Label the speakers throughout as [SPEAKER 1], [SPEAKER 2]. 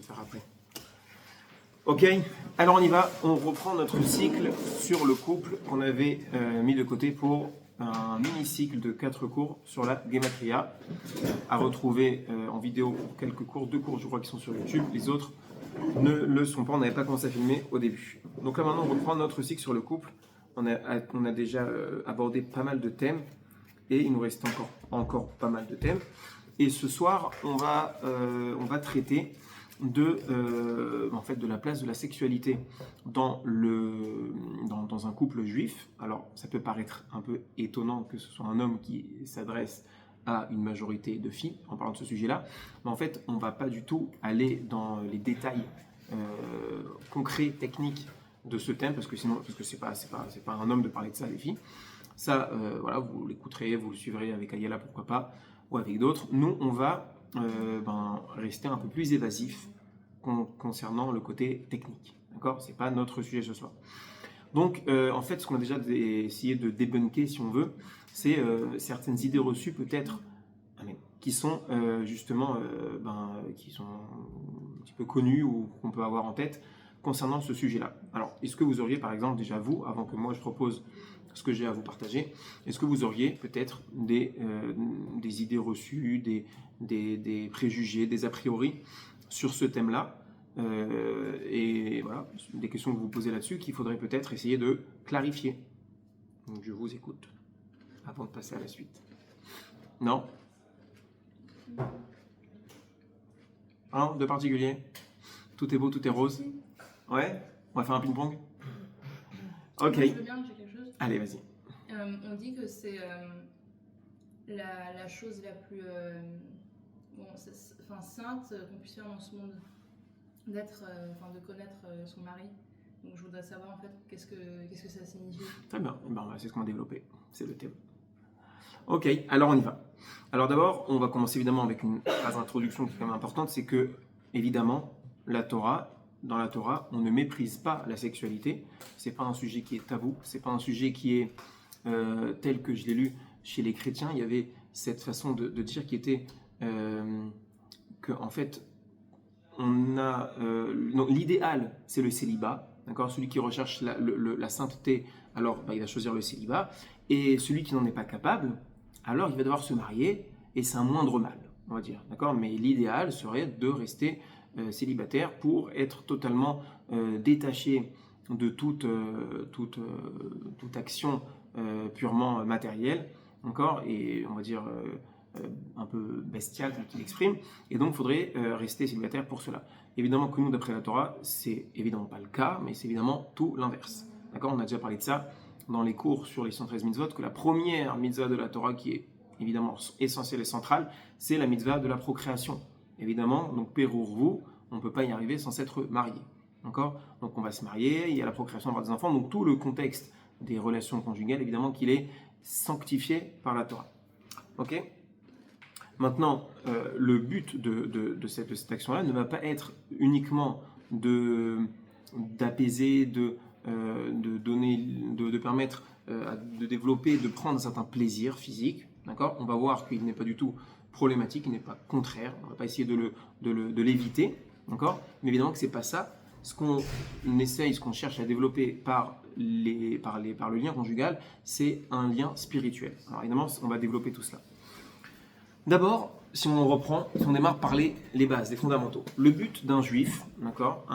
[SPEAKER 1] faire après. Ok, alors on y va. On reprend notre cycle sur le couple qu'on avait mis de côté pour un mini-cycle de 4 cours sur la Gematria, à retrouver en vidéo pour quelques cours, 2 cours je crois qui sont sur YouTube, les autres ne le sont pas, on n'avait pas commencé à filmer au début. Donc là maintenant on reprend notre cycle sur le couple, on a déjà abordé pas mal de thèmes et il nous reste encore pas mal de thèmes. Et ce soir on va traiter en fait, de la place de la sexualité dans un couple juif. Alors, ça peut paraître un peu étonnant que ce soit un homme qui s'adresse à une majorité de filles en parlant de ce sujet-là, mais en fait, on ne va pas du tout aller dans les détails concrets, techniques de ce thème, parce que c'est pas un homme de parler de ça, les filles. Ça, voilà, vous l'écouterez, vous le suivrez avec Ayala, pourquoi pas, ou avec d'autres. Nous, on va rester un peu plus évasif concernant le côté technique. D'accord ? C'est pas notre sujet ce soir. Donc, en fait, ce qu'on a déjà essayé de débunker, si on veut, c'est certaines idées reçues, peut-être, qui sont justement, qui sont un petit peu connues ou qu'on peut avoir en tête concernant ce sujet-là. Alors, est-ce que vous auriez, par exemple, déjà vous, avant que moi je propose ce que j'ai à vous partager, est-ce que vous auriez peut-être des idées reçues, des préjugés, des a priori sur ce thème-là, et voilà, des questions que vous posez là-dessus qu'il faudrait peut-être essayer de clarifier. Donc je vous écoute avant de passer à la suite. Non ? Rien de particulier ? Tout est beau, tout est rose ? Ouais ? On va faire un ping-pong ? Ok.
[SPEAKER 2] Moi, je veux bien dire quelque chose.
[SPEAKER 1] Allez, vas-y.
[SPEAKER 2] On dit que c'est la chose la plus sainte qu'on puisse faire dans ce monde, de connaître son mari. Donc je voudrais savoir en fait qu'est-ce que ça signifie.
[SPEAKER 1] Très bien, c'est ce qu'on va développer, c'est le thème. Ok, alors on y va. Alors d'abord, on va commencer évidemment avec une phrase d'introduction qui est quand même importante, c'est que évidemment, dans la Torah, on ne méprise pas la sexualité. C'est pas un sujet qui est tabou, c'est pas un sujet qui est tel que je l'ai lu chez les chrétiens. Il y avait cette façon de dire qui était que en fait, l'idéal, c'est le célibat. D'accord ? Celui qui recherche la sainteté, alors il va choisir le célibat. Et celui qui n'en est pas capable, alors il va devoir se marier, et c'est un moindre mal, on va dire. D'accord ? Mais l'idéal serait de rester célibataire pour être totalement détaché de toute action purement matérielle, encore, et on va dire un peu bestial tel qu'il exprime, et donc il faudrait rester célibataire pour cela. Évidemment que nous, d'après la Torah, c'est évidemment pas le cas, mais c'est évidemment tout l'inverse. D'accord ? On a déjà parlé de ça dans les cours sur les 113 mitzvot, que la première mitzvah de la Torah, qui est évidemment essentielle et centrale, c'est la mitzvah de la procréation. Évidemment, donc Pérurvu, on ne peut pas y arriver sans s'être marié. D'accord ? Donc on va se marier, il y a la procréation, avoir des enfants, donc tout le contexte des relations conjugales, évidemment qu'il est sanctifié par la Torah. Ok ? Maintenant, le but de cette action-là ne va pas être uniquement d'apaiser, de permettre de développer, de prendre un certain plaisir physique. D'accord ? On va voir qu'il n'est pas du tout problématique, il n'est pas contraire. On ne va pas essayer de l'éviter. D'accord ? Mais évidemment que ce n'est pas ça. Ce qu'on essaye, ce qu'on cherche à développer par le lien conjugal, c'est un lien spirituel. Alors évidemment, on va développer tout cela. D'abord, si on reprend, si on démarre par les bases, les fondamentaux. Le but d'un juif, d'accord,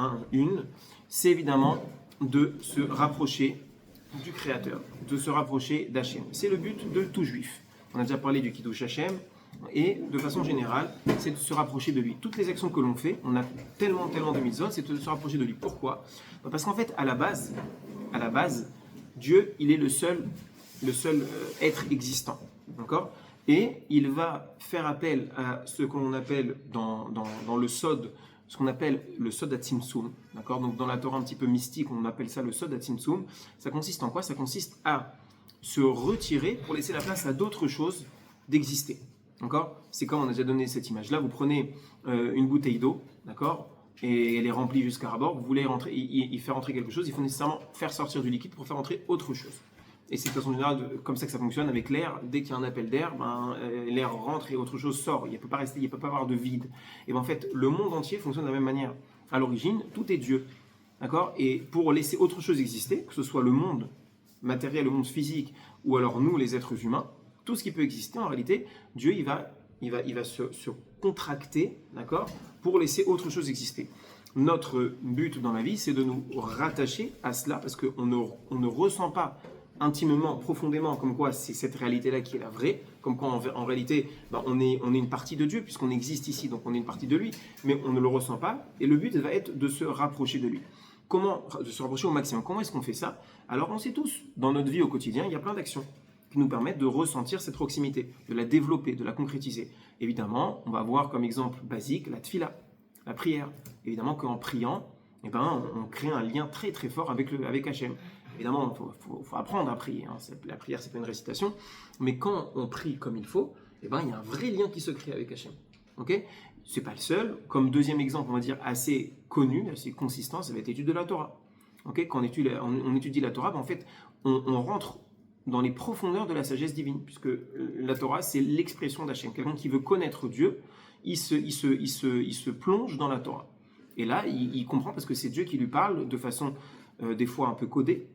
[SPEAKER 1] c'est évidemment de se rapprocher du Créateur, de se rapprocher d'Hachem. C'est le but de tout juif. On a déjà parlé du Kiddush Hachem, et de façon générale, c'est de se rapprocher de lui. Toutes les actions que l'on fait, on a tellement de mitzvot, c'est de se rapprocher de lui. Pourquoi ? Parce qu'en fait, à la base, Dieu, il est le seul être existant, d'accord ? Et il va faire appel à ce qu'on appelle dans le Sod, ce qu'on appelle le Sod HaTzimtzum, d'accord ? Donc dans la Torah un petit peu mystique, on appelle ça le Sod HaTzimtzum. Ça consiste en quoi ? Ça consiste à se retirer pour laisser la place à d'autres choses d'exister. D'accord ? C'est comme on a déjà donné cette image-là. Vous prenez une bouteille d'eau, d'accord ? Et elle est remplie jusqu'à ras-bord. Vous voulez y faire entrer quelque chose, il faut nécessairement faire sortir du liquide pour faire entrer autre chose. Et c'est de façon générale comme ça que ça fonctionne avec l'air. Dès qu'il y a un appel d'air, l'air rentre et autre chose sort. Il ne peut pas rester, il ne peut pas avoir de vide. Et en fait, le monde entier fonctionne de la même manière. À l'origine, tout est Dieu. D'accord? Et pour laisser autre chose exister, que ce soit le monde matériel, le monde physique, ou alors nous, les êtres humains, tout ce qui peut exister, en réalité, Dieu, il va se contracter, d'accord, pour laisser autre chose exister. Notre but dans la vie, c'est de nous rattacher à cela, parce qu'on ne ressent pas intimement, profondément, comme quoi c'est cette réalité-là qui est la vraie, comme quoi en réalité, on est une partie de Dieu, puisqu'on existe ici, donc on est une partie de lui, mais on ne le ressent pas, et le but va être de se rapprocher de lui. Comment de se rapprocher au maximum? Comment est-ce qu'on fait ça? Alors on sait tous, dans notre vie au quotidien, il y a plein d'actions qui nous permettent de ressentir cette proximité, de la développer, de la concrétiser. Évidemment, on va voir comme exemple basique la tfila, la prière. Évidemment qu'en priant, on crée un lien très très fort avec Hachem. Évidemment, il faut apprendre à prier. Hein. La prière, c'est pas une récitation. Mais quand on prie comme il faut, il y a un vrai lien qui se crée avec Hachem. Okay? C'est pas le seul. Comme deuxième exemple, on va dire assez connu, assez consistant, ça va être l'étude de la Torah. Okay? Quand on étudie la Torah, en fait, on rentre dans les profondeurs de la sagesse divine, puisque la Torah, c'est l'expression d'Hachem. Quelqu'un qui veut connaître Dieu, il se plonge dans la Torah. Et là, il comprend parce que c'est Dieu qui lui parle de façon des fois un peu codée,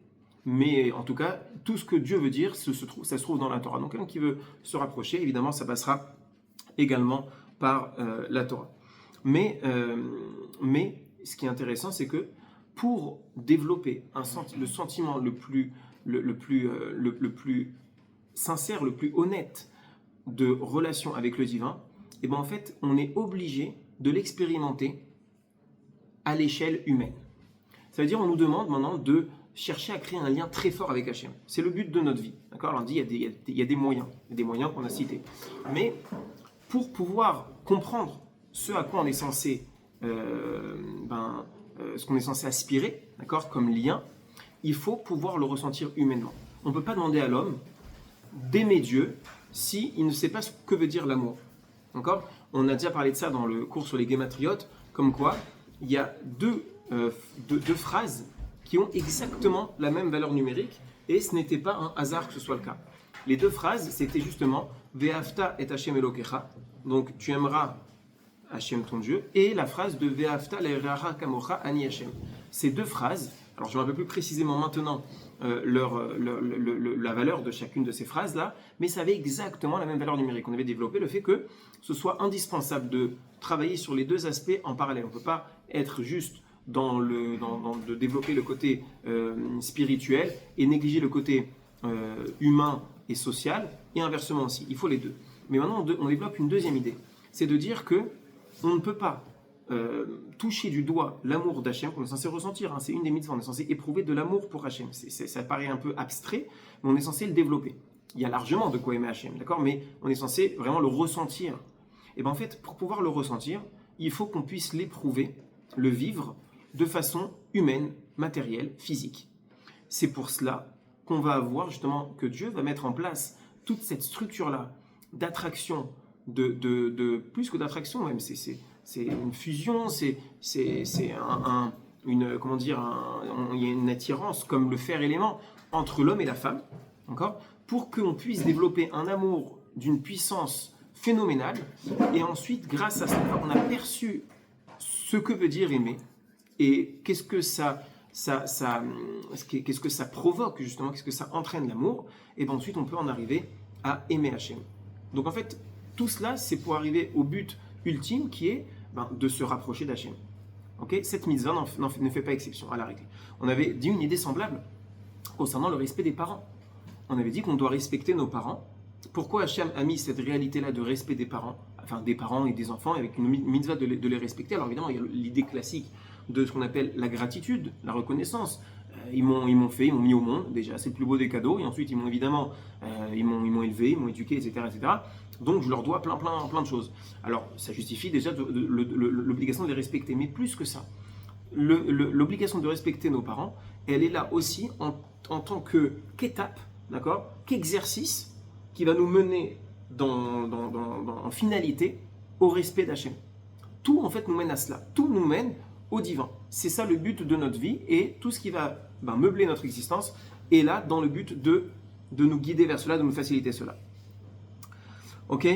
[SPEAKER 1] mais en tout cas, tout ce que Dieu veut dire, ça se trouve dans la Torah. Donc, quelqu'un qui veut se rapprocher, évidemment, ça passera également par la Torah. Mais ce qui est intéressant, c'est que pour développer le sentiment le plus sincère, le plus honnête de relation avec le divin, et en fait, on est obligé de l'expérimenter à l'échelle humaine. Ça veut dire, on nous demande maintenant de chercher à créer un lien très fort avec Hachem. C'est le but de notre vie. D'accord? Alors, on dit, il y a des moyens qu'on a cités. Mais pour pouvoir comprendre ce à quoi on est censé, ce qu'on est censé aspirer, d'accord, comme lien, il faut pouvoir le ressentir humainement. On ne peut pas demander à l'homme d'aimer Dieu s'il ne sait pas ce que veut dire l'amour. D'accord? On a déjà parlé de ça dans le cours sur les guématriotes, comme quoi il y a deux phrases qui ont exactement la même valeur numérique, et ce n'était pas un hasard que ce soit le cas. Les deux phrases, c'était justement Ve'afta et Hashem Elokecha, donc tu aimeras Hachem ton Dieu, et la phrase de Ve'afta le'reacha kamocha ani Hachem. Ces deux phrases, alors je me rappelle plus précisément maintenant la valeur de chacune de ces phrases-là, mais ça avait exactement la même valeur numérique. On avait développé le fait que ce soit indispensable de travailler sur les deux aspects en parallèle. On ne peut pas être juste de développer le côté spirituel et négliger le côté humain et social, et inversement aussi. Il faut les deux. Mais maintenant, on développe une deuxième idée. C'est de dire que on ne peut pas toucher du doigt l'amour d'Hachem qu'on est censé ressentir. Hein. C'est une des mitzvahs. On est censé éprouver de l'amour pour Hachem. Ça paraît un peu abstrait, mais on est censé le développer. Il y a largement de quoi aimer Hachem, d'accord? Mais on est censé vraiment le ressentir. Et bien en fait, pour pouvoir le ressentir, il faut qu'on puisse l'éprouver, le vivre de façon humaine, matérielle, physique. C'est pour cela qu'on va avoir justement, que Dieu va mettre en place toute cette structure-là d'attraction, plus que d'attraction même, c'est une fusion, il y a une attirance comme le fer élément entre l'homme et la femme, d'accord, pour qu'on puisse développer un amour d'une puissance phénoménale, et ensuite, grâce à ça, on a perçu ce que veut dire aimer, et qu'est-ce que ça provoque justement, qu'est-ce que ça entraîne l'amour, et bien ensuite on peut en arriver à aimer Hachem. Donc en fait, tout cela, c'est pour arriver au but ultime qui est de se rapprocher d'Hachem. Okay? Cette mitzvah ne fait pas exception à la règle. On avait dit une idée semblable concernant le respect des parents. On avait dit qu'on doit respecter nos parents. Pourquoi Hachem a mis cette réalité-là de respect des parents, enfin des parents et des enfants, avec une mitzvah de les respecter? Alors évidemment, il y a l'idée classique de ce qu'on appelle la gratitude, la reconnaissance. Ils m'ont mis au monde, déjà, c'est le plus beau des cadeaux, et ensuite ils m'ont évidemment, ils m'ont élevé, ils m'ont éduqué, etc., etc. Donc je leur dois plein de choses. Alors ça justifie déjà l'obligation de les respecter, mais plus que ça, l'obligation de respecter nos parents, elle est là aussi en tant qu'étape, d'accord, qu'exercice qui va nous mener en finalité au respect d'Hachem. Tout en fait nous mène à cela, tout nous mène au divin. C'est ça le but de notre vie, et tout ce qui va meubler notre existence est là dans le but de de nous guider vers cela, de nous faciliter cela. Ok.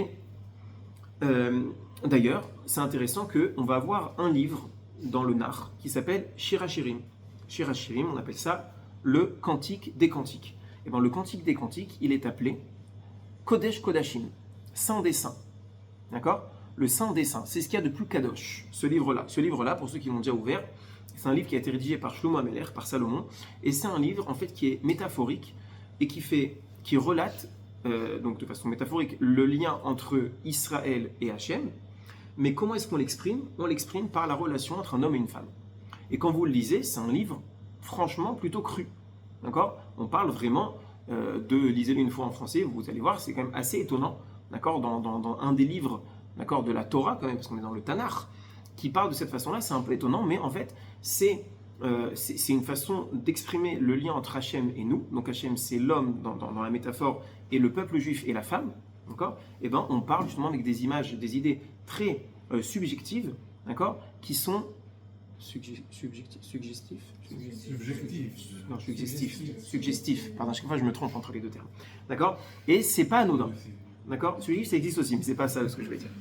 [SPEAKER 1] D'ailleurs, c'est intéressant qu'on va avoir un livre dans le Nar qui s'appelle Shir HaShirim. Shir HaShirim, on appelle ça le Cantique des Cantiques. Et bien, le Cantique des Cantiques, il est appelé Kodesh Kodashim, Saint des Saints. D'accord? Le Saint des Saints, c'est ce qu'il y a de plus kadosh, ce livre-là. Ce livre-là, pour ceux qui l'ont déjà ouvert, c'est un livre qui a été rédigé par Shlomo Ameler, par Salomon, et c'est un livre en fait qui est métaphorique et qui relate, donc de façon métaphorique, le lien entre Israël et Hachem. Mais comment est-ce qu'on l'exprime? On l'exprime par la relation entre un homme et une femme. Et quand vous le lisez, c'est un livre franchement plutôt cru. D'accord? On parle vraiment lisez-le une fois en français, vous allez voir, c'est quand même assez étonnant. D'accord? Dans un des livres, d'accord, de la Torah, quand même, parce qu'on est dans le Tanakh, qui parle de cette façon-là, c'est un peu étonnant, mais en fait, c'est une façon d'exprimer le lien entre Hachem et nous. Donc Hachem, c'est l'homme dans la métaphore, et le peuple juif et la femme. D'accord? Et ben, on parle justement avec des images, des idées très subjectives, d'accord, qui sont suggestif. Non, suggestif. Pardon, chaque fois je me trompe entre les deux termes. D'accord? Et c'est pas anodin. D'accord? Suggestif, ça existe aussi, mais c'est pas ça ce que je vais dire.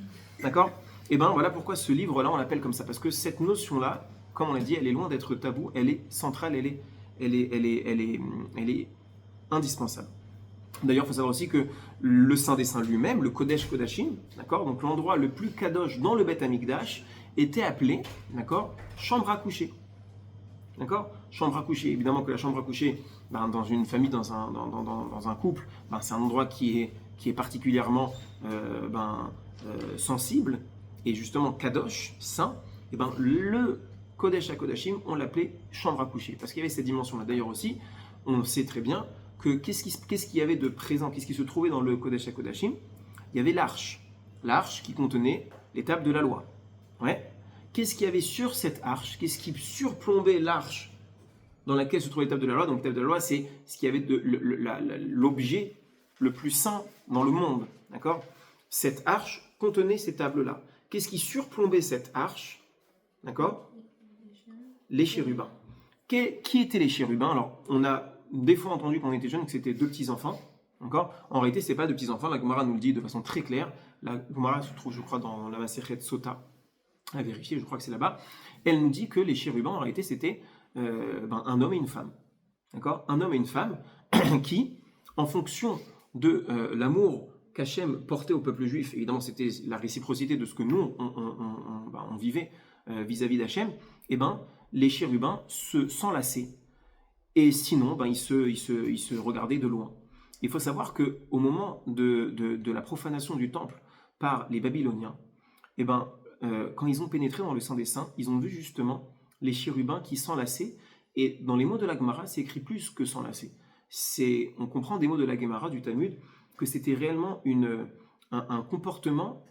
[SPEAKER 1] D'accord? Et ben voilà pourquoi ce livre-là, on l'appelle comme ça. Parce que cette notion-là, comme on l'a dit, elle est loin d'être tabou, elle est centrale, elle est indispensable. D'ailleurs, il faut savoir aussi que le Saint des Saints lui-même, le Kodesh Kodashim, d'accord, donc l'endroit le plus kadosh dans le Beth Amikdash, était appelé, d'accord, chambre à coucher. D'accord? Chambre à coucher. Évidemment que la chambre à coucher, dans une famille, dans un couple, c'est un endroit qui est particulièrement sensible et justement kadosh, saint. Et le Kodesh HaKodashim, on l'appelait chambre à coucher parce qu'il y avait cette dimension-là. D'ailleurs aussi, on sait très bien que qu'est-ce qu'il y avait de présent, qu'est-ce qui se trouvait dans le Kodesh HaKodashim? Il y avait l'arche qui contenait les tables de la loi. Ouais. Qu'est-ce qu'il y avait sur cette arche? Qu'est-ce qui surplombait l'arche dans laquelle se trouvait les tables de la loi? Donc, les tables de la loi, c'est ce qu'il y avait de l'objet le plus saint dans le monde. D'accord? Cette arche contenait ces tables-là. Qu'est-ce qui surplombait cette arche? D'accord? Les chérubins. Qui étaient les chérubins? Alors, on a des fois entendu quand on était jeune que c'était deux petits-enfants. D'accord? En réalité, ce n'est pas deux petits-enfants. La Gemara nous le dit de façon très claire. La Gemara se trouve, je crois, dans la Masechet Sota. À vérifier, je crois que c'est là-bas. Elle nous dit que les chérubins, en réalité, c'était un homme et une femme. D'accord? Un homme et une femme qui, en fonction de l'amour qu'Hachem portait au peuple juif, évidemment, c'était la réciprocité de ce que nous, on vivait vis-à-vis d'Hachem, et les chérubins s'enlaçaient. Et sinon, ils se regardaient de loin. Il faut savoir qu'au moment de la profanation du temple par les Babyloniens, quand ils ont pénétré dans le Saint des Saints, ils ont vu justement les chérubins qui s'enlaçaient. Et dans les mots de la Gemara, c'est écrit plus que s'enlacer. On comprend des mots de la Gemara, du Talmud, que c'était réellement un comportement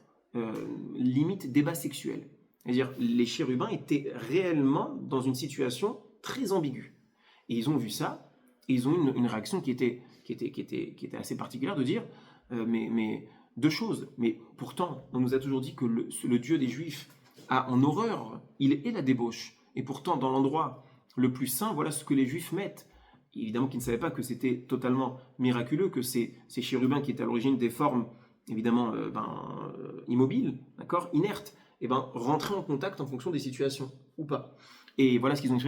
[SPEAKER 1] limite débat sexuel. C'est-à-dire, les chérubins étaient réellement dans une situation très ambiguë. Et ils ont vu ça, et ils ont eu une réaction qui était assez particulière de dire mais deux choses. Mais pourtant, on nous a toujours dit que le Dieu des Juifs a en horreur, il est la débauche. Et pourtant, dans l'endroit le plus saint, voilà ce que les Juifs mettent. Évidemment qu'ils ne savaient pas que c'était totalement miraculeux, que ces chérubins qui étaient à l'origine des formes, évidemment, immobiles, d'accord, inertes, rentraient en contact en fonction des situations, ou pas. Et voilà ce qu'ils ont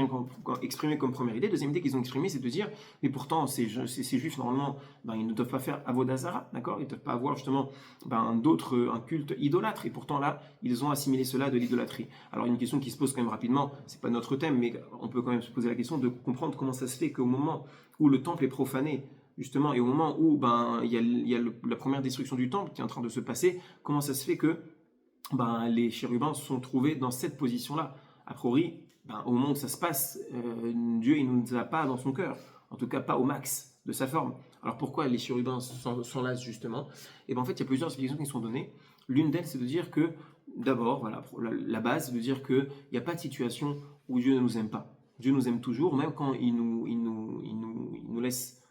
[SPEAKER 1] exprimé comme première idée. Deuxième idée qu'ils ont exprimée, c'est de dire, mais pourtant, ces juifs, normalement, ils ne doivent pas faire Avodah Zarah, d'accord? Ils ne doivent pas avoir justement un culte idolâtre. Et pourtant, là, ils ont assimilé cela de l'idolâtrie. Alors, une question qui se pose quand même rapidement, c'est pas notre thème, mais on peut quand même se poser la question de comprendre comment ça se fait qu'au moment où le temple est profané, justement, et au moment où il y a la première destruction du temple qui est en train de se passer, comment ça se fait que les chérubins se sont trouvés dans cette position-là? A priori, au moment où ça se passe, Dieu il ne nous a pas dans son cœur, en tout cas pas au max de sa forme. Alors pourquoi les chérubins s'enlacent justement? Et en fait, il y a plusieurs explications qui sont données. L'une d'elles, c'est de dire que, d'abord, voilà, la base, c'est de dire qu'il n'y a pas de situation où Dieu ne nous aime pas. Dieu nous aime toujours, même quand il nous laisse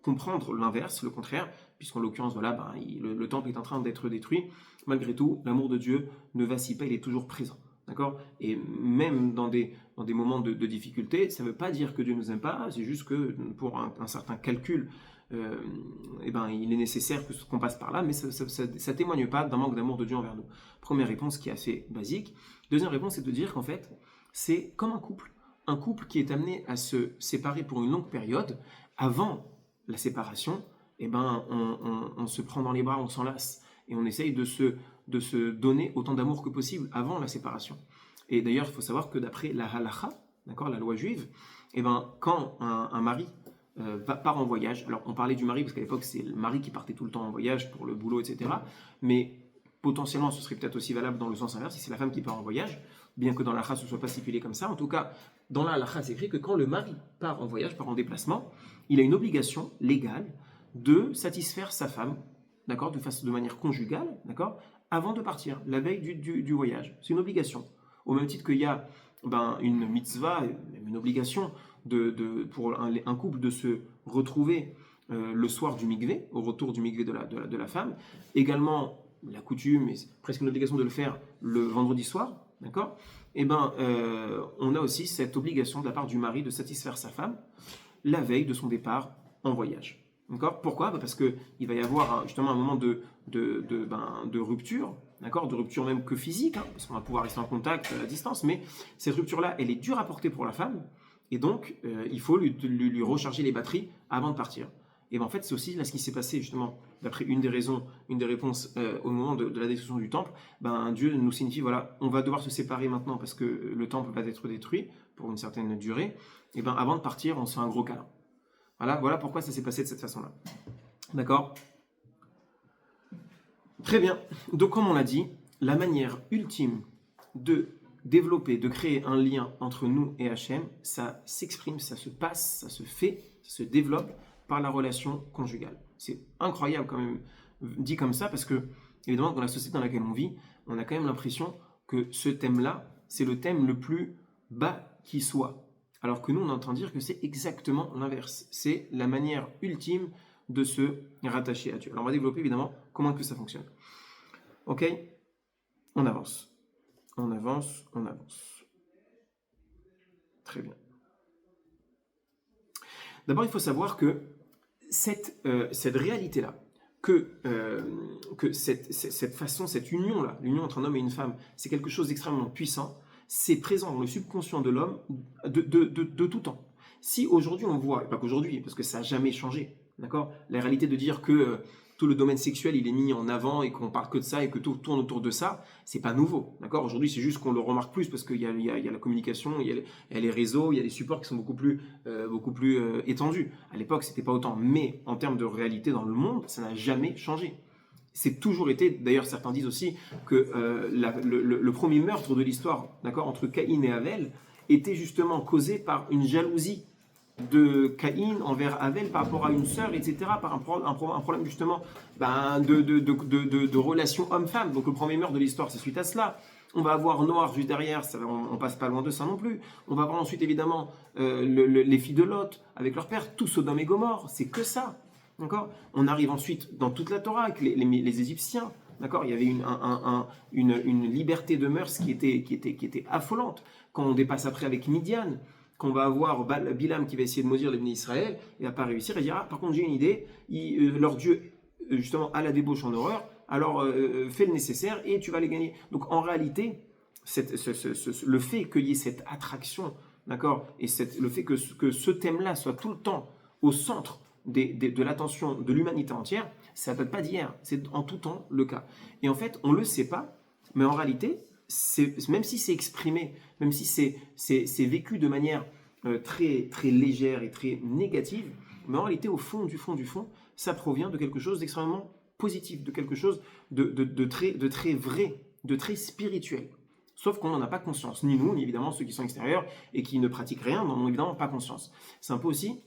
[SPEAKER 1] comprendre l'inverse, le contraire, puisqu'en l'occurrence, voilà, le temple est en train d'être détruit. Malgré tout, l'amour de Dieu ne vacille pas, il est toujours présent. D'accord? Et même dans des moments de difficulté, ça ne veut pas dire que Dieu ne nous aime pas, c'est juste que pour un certain calcul il est nécessaire qu'on passe par là, mais ça ne témoigne pas d'un manque d'amour de Dieu envers nous. Première réponse qui est assez basique. Deuxième réponse, c'est de dire qu'en fait, c'est comme un couple qui est amené à se séparer pour une longue période. Avant la séparation, on se prend dans les bras, on s'enlace, et on essaye de se donner autant d'amour que possible avant la séparation. Et d'ailleurs, il faut savoir que d'après la halacha, d'accord, la loi juive, quand un mari part en voyage, alors on parlait du mari parce qu'à l'époque c'est le mari qui partait tout le temps en voyage pour le boulot, etc. Mais potentiellement ce serait peut-être aussi valable dans le sens inverse, si c'est la femme qui part en voyage, bien que dans la halakha ce ne soit pas stipulé comme ça. En tout cas, dans la halakha c'est écrit que quand le mari part en voyage, part en déplacement, il a une obligation légale de satisfaire sa femme, d'accord, de manière conjugale, d'accord, avant de partir, la veille du voyage. C'est une obligation. Au même titre qu'il y a une mitzvah, une obligation pour un couple de se retrouver le soir du mikvé, au retour du mikvé de la femme. Également, la coutume, et c'est presque une obligation de le faire le vendredi soir, d'accord. On a aussi cette obligation de la part du mari de satisfaire sa femme la veille de son départ en voyage. D'accord. Pourquoi ? Parce qu'il va y avoir justement un moment de rupture, d'accord, de rupture même que physique, parce qu'on va pouvoir rester en contact à distance, mais cette rupture-là, elle est dure à porter pour la femme, et donc il faut lui recharger les batteries avant de partir. Et en fait, c'est aussi là ce qui s'est passé justement, d'après une des réponses au moment de la destruction du temple. Dieu nous signifie, voilà, on va devoir se séparer maintenant parce que le temple va être détruit pour une certaine durée. Et avant de partir, on se fait un gros câlin. Voilà pourquoi ça s'est passé de cette façon-là. D'accord ? Très bien. Donc, comme on l'a dit, la manière ultime de développer, de créer un lien entre nous et Hachem, ça s'exprime, ça se passe, ça se fait, ça se développe par la relation conjugale. C'est incroyable quand même dit comme ça parce que, évidemment, dans la société dans laquelle on vit, on a quand même l'impression que ce thème-là, c'est le thème le plus bas qui soit. Alors que nous, on entend dire que c'est exactement l'inverse. C'est la manière ultime de se rattacher à Dieu. Alors, on va développer évidemment comment que ça fonctionne. Ok ? On avance. On avance. Très bien. D'abord, il faut savoir que cette réalité-là, que cette façon, cette union-là, l'union entre un homme et une femme, c'est quelque chose d'extrêmement puissant. C'est présent dans le subconscient de l'homme de tout temps. Si aujourd'hui on voit, et pas qu'aujourd'hui, parce que ça n'a jamais changé, d'accord, la réalité de dire que tout le domaine sexuel il est mis en avant et qu'on parle que de ça et que tout tourne autour de ça, c'est pas nouveau, d'accord. Aujourd'hui c'est juste qu'on le remarque plus parce qu'il y a la communication, il y a les réseaux, il y a les supports qui sont beaucoup plus étendus. À l'époque c'était pas autant, mais en termes de réalité dans le monde, ça n'a jamais changé. C'est toujours été, d'ailleurs certains disent aussi que le premier meurtre de l'histoire, d'accord, entre Caïn et Abel, était justement causé par une jalousie de Caïn envers Abel par rapport à une sœur, etc., par un problème justement de relation homme-femme. Donc le premier meurtre de l'histoire, c'est suite à cela. On va avoir Noir juste derrière, on passe pas loin de ça non plus. On va avoir ensuite évidemment les filles de Lot avec leur père, tout Sodome et Gomorrhe, c'est que ça. D'accord. On arrive ensuite dans toute la Torah avec les Égyptiens. D'accord. Il y avait une liberté de mœurs qui était affolante. Quand on dépasse après avec Midian, qu'on va avoir Bilam qui va essayer de maudire les bénis Israël, il ne va pas réussir. Il dira, par contre j'ai une idée, leur Dieu justement a la débauche en horreur, alors fais le nécessaire et tu vas les gagner. Donc en réalité, le fait qu'il y ait cette attraction, d'accord, et le fait que ce thème-là soit tout le temps au centre de l'attention de l'humanité entière, ça ne date pas d'hier, c'est en tout temps le cas. Et en fait, on ne le sait pas, mais en réalité, même si c'est exprimé, même si c'est vécu de manière très, très légère et très négative, mais en réalité, au fond du fond, ça provient de quelque chose d'extrêmement positif, de quelque chose de très vrai, de très spirituel. Sauf qu'on n'en a pas conscience, ni nous, ni évidemment ceux qui sont extérieurs et qui ne pratiquent rien n'en ont évidemment pas conscience. C'est un peu aussi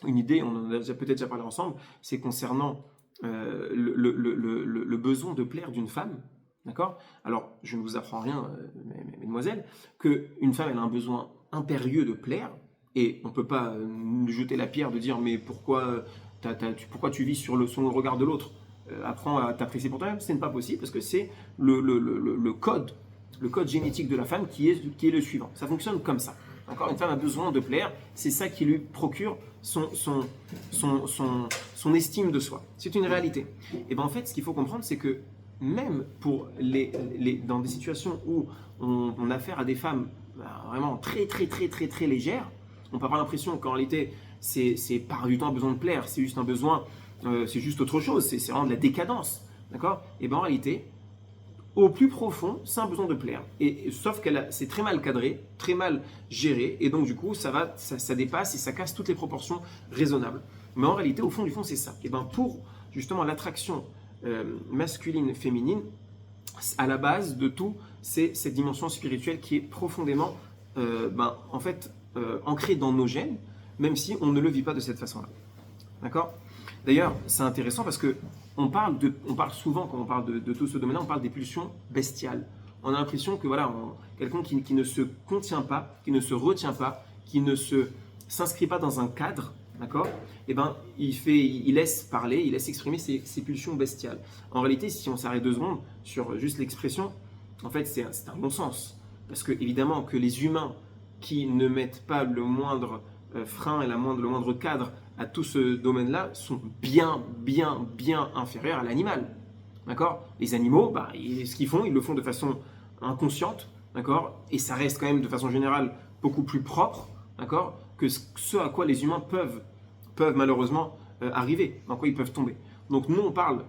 [SPEAKER 1] une idée, on en a peut-être déjà parlé ensemble, c'est concernant le besoin de plaire d'une femme, d'accord ? Alors, je ne vous apprends rien, mesdemoiselles, qu'une femme, elle a un besoin impérieux de plaire, et on ne peut pas nous jeter la pierre de dire, mais pourquoi tu vis sur le regard de l'autre ? Apprends à t'apprécier pour toi-même, ce n'est pas possible, parce que c'est le code génétique de la femme qui est le suivant. Ça fonctionne comme ça. D'accord? Une femme a besoin de plaire, c'est ça qui lui procure son estime de soi. C'est une réalité. Et bien en fait, ce qu'il faut comprendre, c'est que même pour dans des situations où on a affaire à des femmes vraiment très légères, on peut avoir l'impression qu'en réalité, c'est pas du tout un besoin de plaire, c'est juste un besoin, c'est juste autre chose, c'est vraiment de la décadence. D'accord? Et bien en réalité, au plus profond, c'est un besoin de plaire. Sauf que c'est très mal cadré, très mal géré, et donc du coup, ça dépasse et ça casse toutes les proportions raisonnables. Mais en réalité, au fond du fond, c'est ça. Et bien pour justement l'attraction masculine, féminine, à la base de tout, c'est cette dimension spirituelle qui est profondément, ancrée dans nos gènes, même si on ne le vit pas de cette façon-là. D'accord? D'ailleurs, c'est intéressant parce que on parle souvent, quand on parle de tout ce domaine-là, on parle des pulsions bestiales. On a l'impression que voilà, quelqu'un qui ne se contient pas, qui ne se retient pas, qui ne s'inscrit pas dans un cadre, d'accord? Eh ben, il laisse parler, il laisse exprimer ses pulsions bestiales. En réalité, si on s'arrête 2 secondes sur juste l'expression, en fait, c'est un bon sens. Parce que évidemment que les humains qui ne mettent pas le moindre frein et le moindre cadre à tout ce domaine-là sont bien inférieurs à l'animal. D'accord? Les animaux, ce qu'ils font, ils le font de façon inconsciente, d'accord? Et ça reste quand même de façon générale beaucoup plus propre, d'accord? Que ce à quoi les humains peuvent malheureusement arriver, dans quoi ils peuvent tomber. Donc nous on parle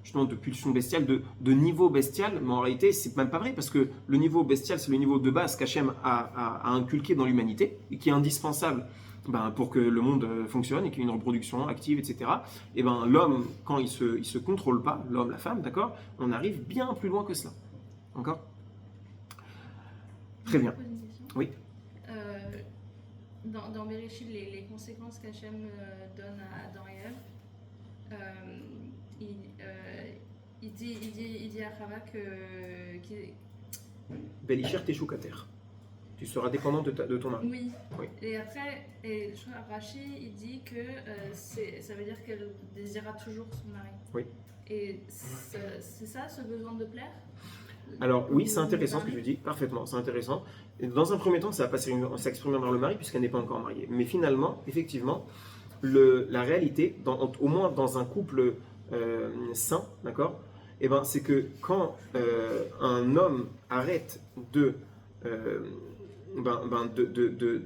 [SPEAKER 1] justement de pulsion bestiale, de niveau bestial, mais en réalité c'est même pas vrai parce que le niveau bestial c'est le niveau de base qu'Hachem a inculqué dans l'humanité et qui est indispensable pour que le monde fonctionne et qu'il y ait une reproduction active, etc. Et l'homme, quand il se contrôle pas, l'homme, la femme, d'accord, on arrive bien plus loin que cela. D'accord? Très bien. Oui.
[SPEAKER 2] Dans Bereshit, les conséquences qu'Hachem donne à Adam et Ève, il dit à Chava
[SPEAKER 1] Belisher teshukater. Tu seras dépendant de ton mari.
[SPEAKER 2] Oui. Et après, Rashi, il dit que ça veut dire qu'elle désirera toujours son mari.
[SPEAKER 1] Oui.
[SPEAKER 2] Et c'est ça, ce besoin de plaire?
[SPEAKER 1] Alors oui, c'est intéressant ce que tu dis, parfaitement, c'est intéressant. Dans un premier temps, ça va pas s'exprimer vers le mari puisqu'elle n'est pas encore mariée. Mais finalement, effectivement, la réalité, au moins dans un couple sain, d'accord, c'est que quand un homme arrête de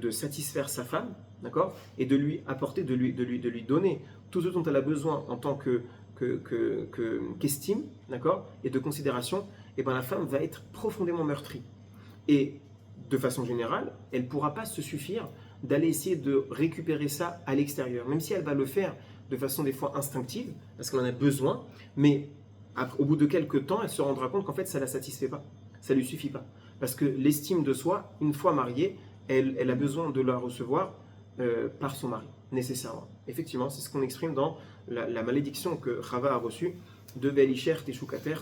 [SPEAKER 1] satisfaire sa femme, d'accord, et de lui apporter, de lui donner tout ce dont elle a besoin en tant qu'estime, d'accord, et de considération, la femme va être profondément meurtrie. Et de façon générale, elle ne pourra pas se suffire d'aller essayer de récupérer ça à l'extérieur, même si elle va le faire de façon des fois instinctive, parce qu'elle en a besoin, mais au bout de quelques temps, elle se rendra compte qu'en fait, ça ne la satisfait pas, ça ne lui suffit pas. Parce que l'estime de soi, une fois mariée, elle a besoin de la recevoir par son mari, nécessairement. Effectivement, c'est ce qu'on exprime dans la malédiction que Chava a reçue de Belisher teshukater,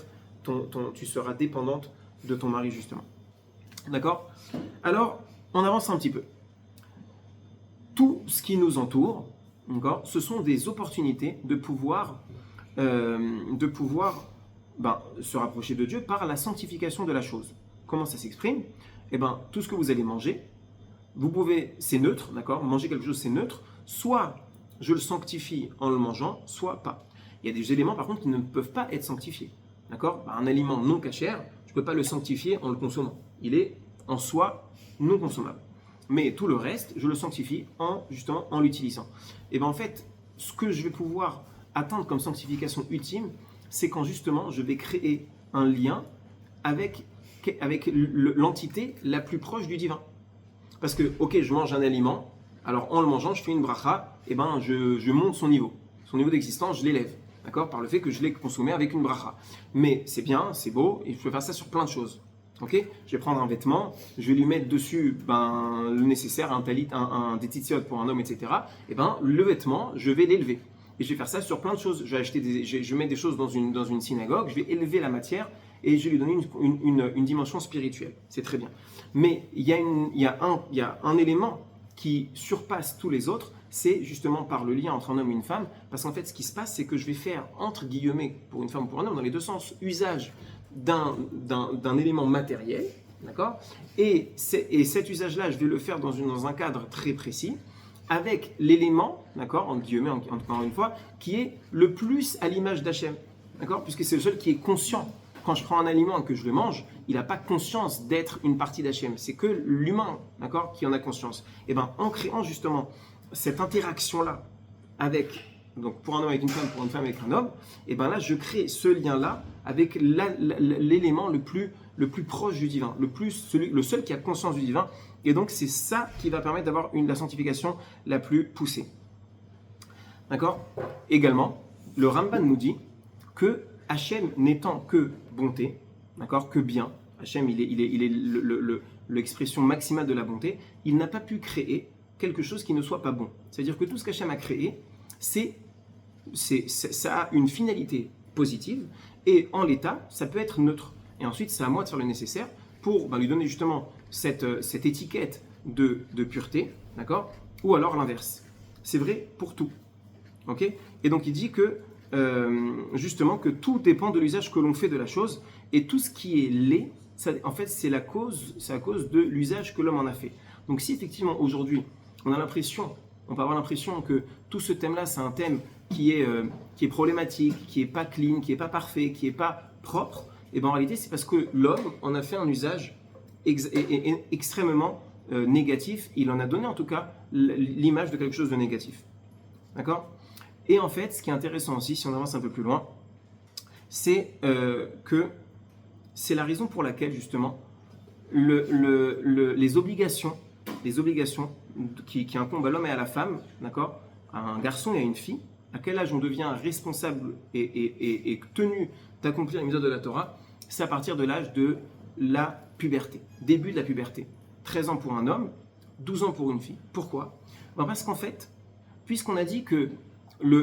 [SPEAKER 1] tu seras dépendante de ton mari, justement. D'accord? Alors, on avance un petit peu. Tout ce qui nous entoure, d'accord, ce sont des opportunités de pouvoir se rapprocher de Dieu par la sanctification de la chose. Comment ça s'exprime? Tout ce que vous allez manger, c'est neutre, d'accord? Manger quelque chose, c'est neutre. Soit je le sanctifie en le mangeant, soit pas. Il y a des éléments, par contre, qui ne peuvent pas être sanctifiés. D'accord? Un aliment non cachère, je ne peux pas le sanctifier en le consommant. Il est en soi non consommable. Mais tout le reste, je le sanctifie en l'utilisant. En fait, ce que je vais pouvoir atteindre comme sanctification ultime, c'est quand justement je vais créer un lien avec l'entité la plus proche du divin. Parce que, ok, je mange un aliment, alors en le mangeant, je fais une bracha, je monte son niveau d'existence, je l'élève. D'accord, par le fait que je l'ai consommé avec une bracha. Mais c'est bien, c'est beau, et je peux faire ça sur plein de choses. Ok, je vais prendre un vêtement, je vais lui mettre dessus le nécessaire, un talit, des tzitzit pour un homme, etc. Le vêtement, je vais l'élever. Et je vais faire ça sur plein de choses. Je vais mettre des choses dans une synagogue, je vais élever la matière et je vais lui donner une dimension spirituelle. C'est très bien. Mais il y a un élément qui surpasse tous les autres, c'est justement par le lien entre un homme et une femme, parce qu'en fait, ce qui se passe, c'est que je vais faire, entre guillemets, pour une femme ou pour un homme, dans les deux sens, usage d'un élément matériel, D'accord? Et cet usage-là, je vais le faire dans un cadre très précis, avec l'élément, d'accord, entre guillemets, encore une fois, qui est le plus à l'image d'Hachem. D'accord? Puisque c'est le seul qui est conscient. Quand je prends un aliment et que je le mange, il n'a pas conscience d'être une partie d'Hachem. C'est que l'humain, d'accord, qui en a conscience. Et bien, en créant justement cette interaction-là avec, donc pour un homme avec une femme, pour une femme avec un homme, et bien là, je crée ce lien-là avec l'élément le plus proche du divin, le seul qui a conscience du divin. Et donc, c'est ça qui va permettre d'avoir la sanctification la plus poussée. D'accord? Également, le Ramban nous dit que Hachem n'étant que bonté, d'accord, que bien, Hachem, il est l'expression maximale de la bonté, il n'a pas pu créer quelque chose qui ne soit pas bon. C'est-à-dire que tout ce qu'Hachem a créé, ça a une finalité positive, et en l'état, ça peut être neutre. Et ensuite, c'est à moi de faire le nécessaire pour lui donner justement cette étiquette de pureté, d'accord, ou alors l'inverse. C'est vrai pour tout. Ok? Et donc, il dit que justement que tout dépend de l'usage que l'on fait de la chose, et tout ce qui est laid, en fait, c'est à cause de l'usage que l'homme en a fait. Donc, si effectivement aujourd'hui, on peut avoir l'impression que tout ce thème-là, c'est un thème qui est problématique, qui est pas clean, qui est pas parfait, qui est pas propre, et bien en réalité, c'est parce que l'homme en a fait un usage extrêmement négatif. Il en a donné en tout cas l'image de quelque chose de négatif. D'accord? Et en fait, ce qui est intéressant aussi, si on avance un peu plus loin, c'est que c'est la raison pour laquelle justement les obligations qui incombent à l'homme et à la femme, d'accord, à un garçon et à une fille, à quel âge on devient responsable et tenu d'accomplir les mitzvot de la Torah, c'est à partir de l'âge de la puberté, début de la puberté. 13 ans pour un homme, 12 ans pour une fille. Pourquoi? Parce qu'en fait, puisqu'on a dit que le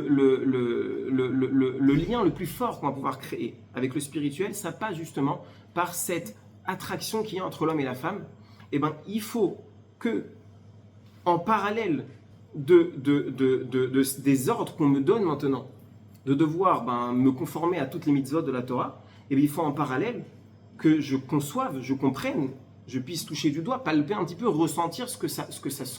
[SPEAKER 1] lien le plus fort qu'on va pouvoir créer avec le spirituel, ça passe justement par cette attraction qu'il y a entre l'homme et la femme. Et ben, il faut que, en parallèle des ordres qu'on me donne maintenant, de devoir me conformer à toutes les mitzvot de la Torah, et bien, il faut en parallèle que je conçoive, je comprenne, je puisse toucher du doigt, palper un petit peu, ressentir ce que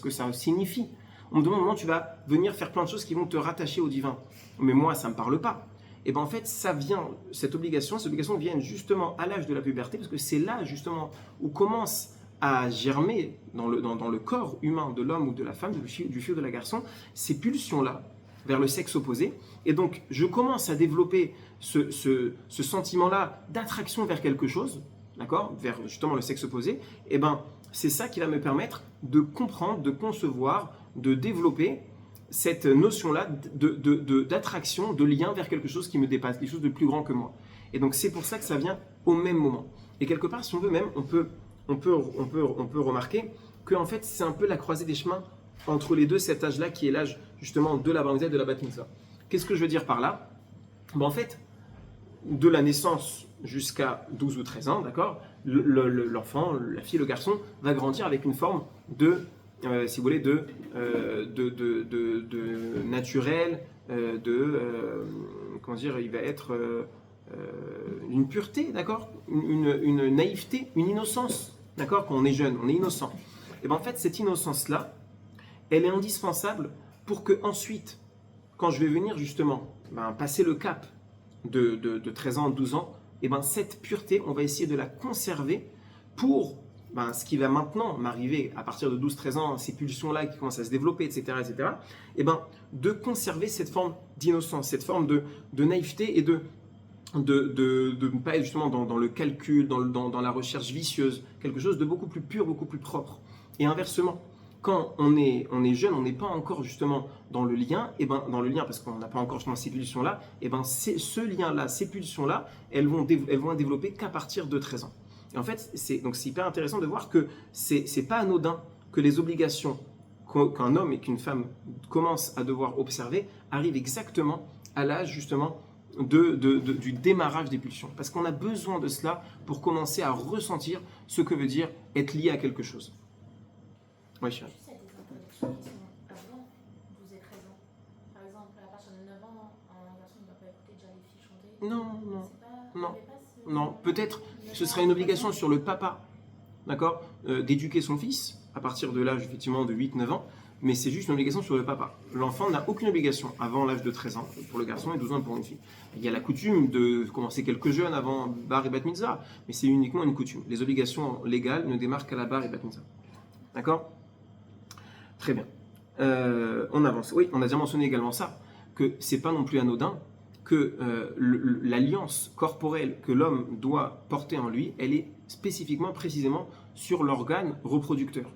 [SPEAKER 1] ça signifie. On me demande, tu vas venir faire plein de choses qui vont te rattacher au divin. Mais moi, ça ne me parle pas. Et bien en fait, cette obligation vient justement à l'âge de la puberté, parce que c'est là justement où commence à germer dans le corps humain de l'homme ou de la femme, du fille ou de la garçon, ces pulsions-là vers le sexe opposé. Et donc, je commence à développer ce sentiment-là d'attraction vers quelque chose, d'accord, vers justement le sexe opposé. Et bien, c'est ça qui va me permettre de comprendre, de concevoir, de développer cette notion-là d'attraction, de lien vers quelque chose qui me dépasse, quelque chose de plus grand que moi. Et donc, c'est pour ça que ça vient au même moment. Et quelque part, si on veut même, on peut remarquer qu'en fait, c'est un peu la croisée des chemins entre les deux, cet âge-là qui est l'âge justement de la bar mitzvah et de la bat mitzvah. Qu'est-ce que je veux dire par là? En fait, de la naissance jusqu'à 12 ou 13 ans, d'accord, l'enfant, la fille, le garçon va grandir avec une forme si vous voulez, de naturel, comment dire, il va être une pureté, d'accord, une naïveté, une innocence, d'accord, quand on est jeune, on est innocent. Et bien en fait, cette innocence-là, elle est indispensable pour que ensuite, quand je vais venir justement passer le cap de 13 ans, 12 ans, et ben cette pureté, on va essayer de la conserver pour ce qui va maintenant m'arriver à partir de 12-13 ans, ces pulsions-là qui commencent à se développer, etc., et ben de conserver cette forme d'innocence, cette forme de naïveté et de ne pas être justement dans le calcul, dans la recherche vicieuse, quelque chose de beaucoup plus pur, beaucoup plus propre. Et inversement, quand on est jeune, on n'est pas encore justement dans le lien, et ben dans le lien parce qu'on n'a pas encore justement ces pulsions-là, et ben ce lien-là, ces pulsions-là, elles vont développer qu'à partir de 13 ans. Et en fait, c'est hyper intéressant de voir que c'est pas anodin que les obligations qu'un homme et qu'une femme commencent à devoir observer arrivent exactement à l'âge justement du démarrage des pulsions. Parce qu'on a besoin de cela pour commencer à ressentir ce que veut dire être lié à quelque chose. Oui, chérie.
[SPEAKER 3] Tu sais, il y a des introductions qui sont avant 12 et 13 ans. Par exemple, à partir de 9 ans, un garçon ne doit pas écouter déjà les filles chanter.
[SPEAKER 1] Non.
[SPEAKER 3] C'est pas,
[SPEAKER 1] Non.
[SPEAKER 3] il y avait pas ce...
[SPEAKER 1] Non, peut-être ce serait une obligation sur le papa. d'accord, d'éduquer son fils à partir de l'âge effectivement de 8-9 ans, mais c'est juste une obligation sur le papa. L'enfant n'a aucune obligation avant l'âge de 13 ans pour le garçon et 12 ans pour une fille. Il y a la coutume de commencer quelques jeûnes avant bar et bat mitzvah, mais c'est uniquement une coutume. Les obligations légales ne démarrent qu'à la bar et bat mitzvah. D'accord? Très bien. On avance. Oui, on a déjà mentionné également ça, que c'est pas non plus anodin que l'alliance corporelle que l'homme doit porter en lui, elle est spécifiquement, précisément sur l'organe reproducteur.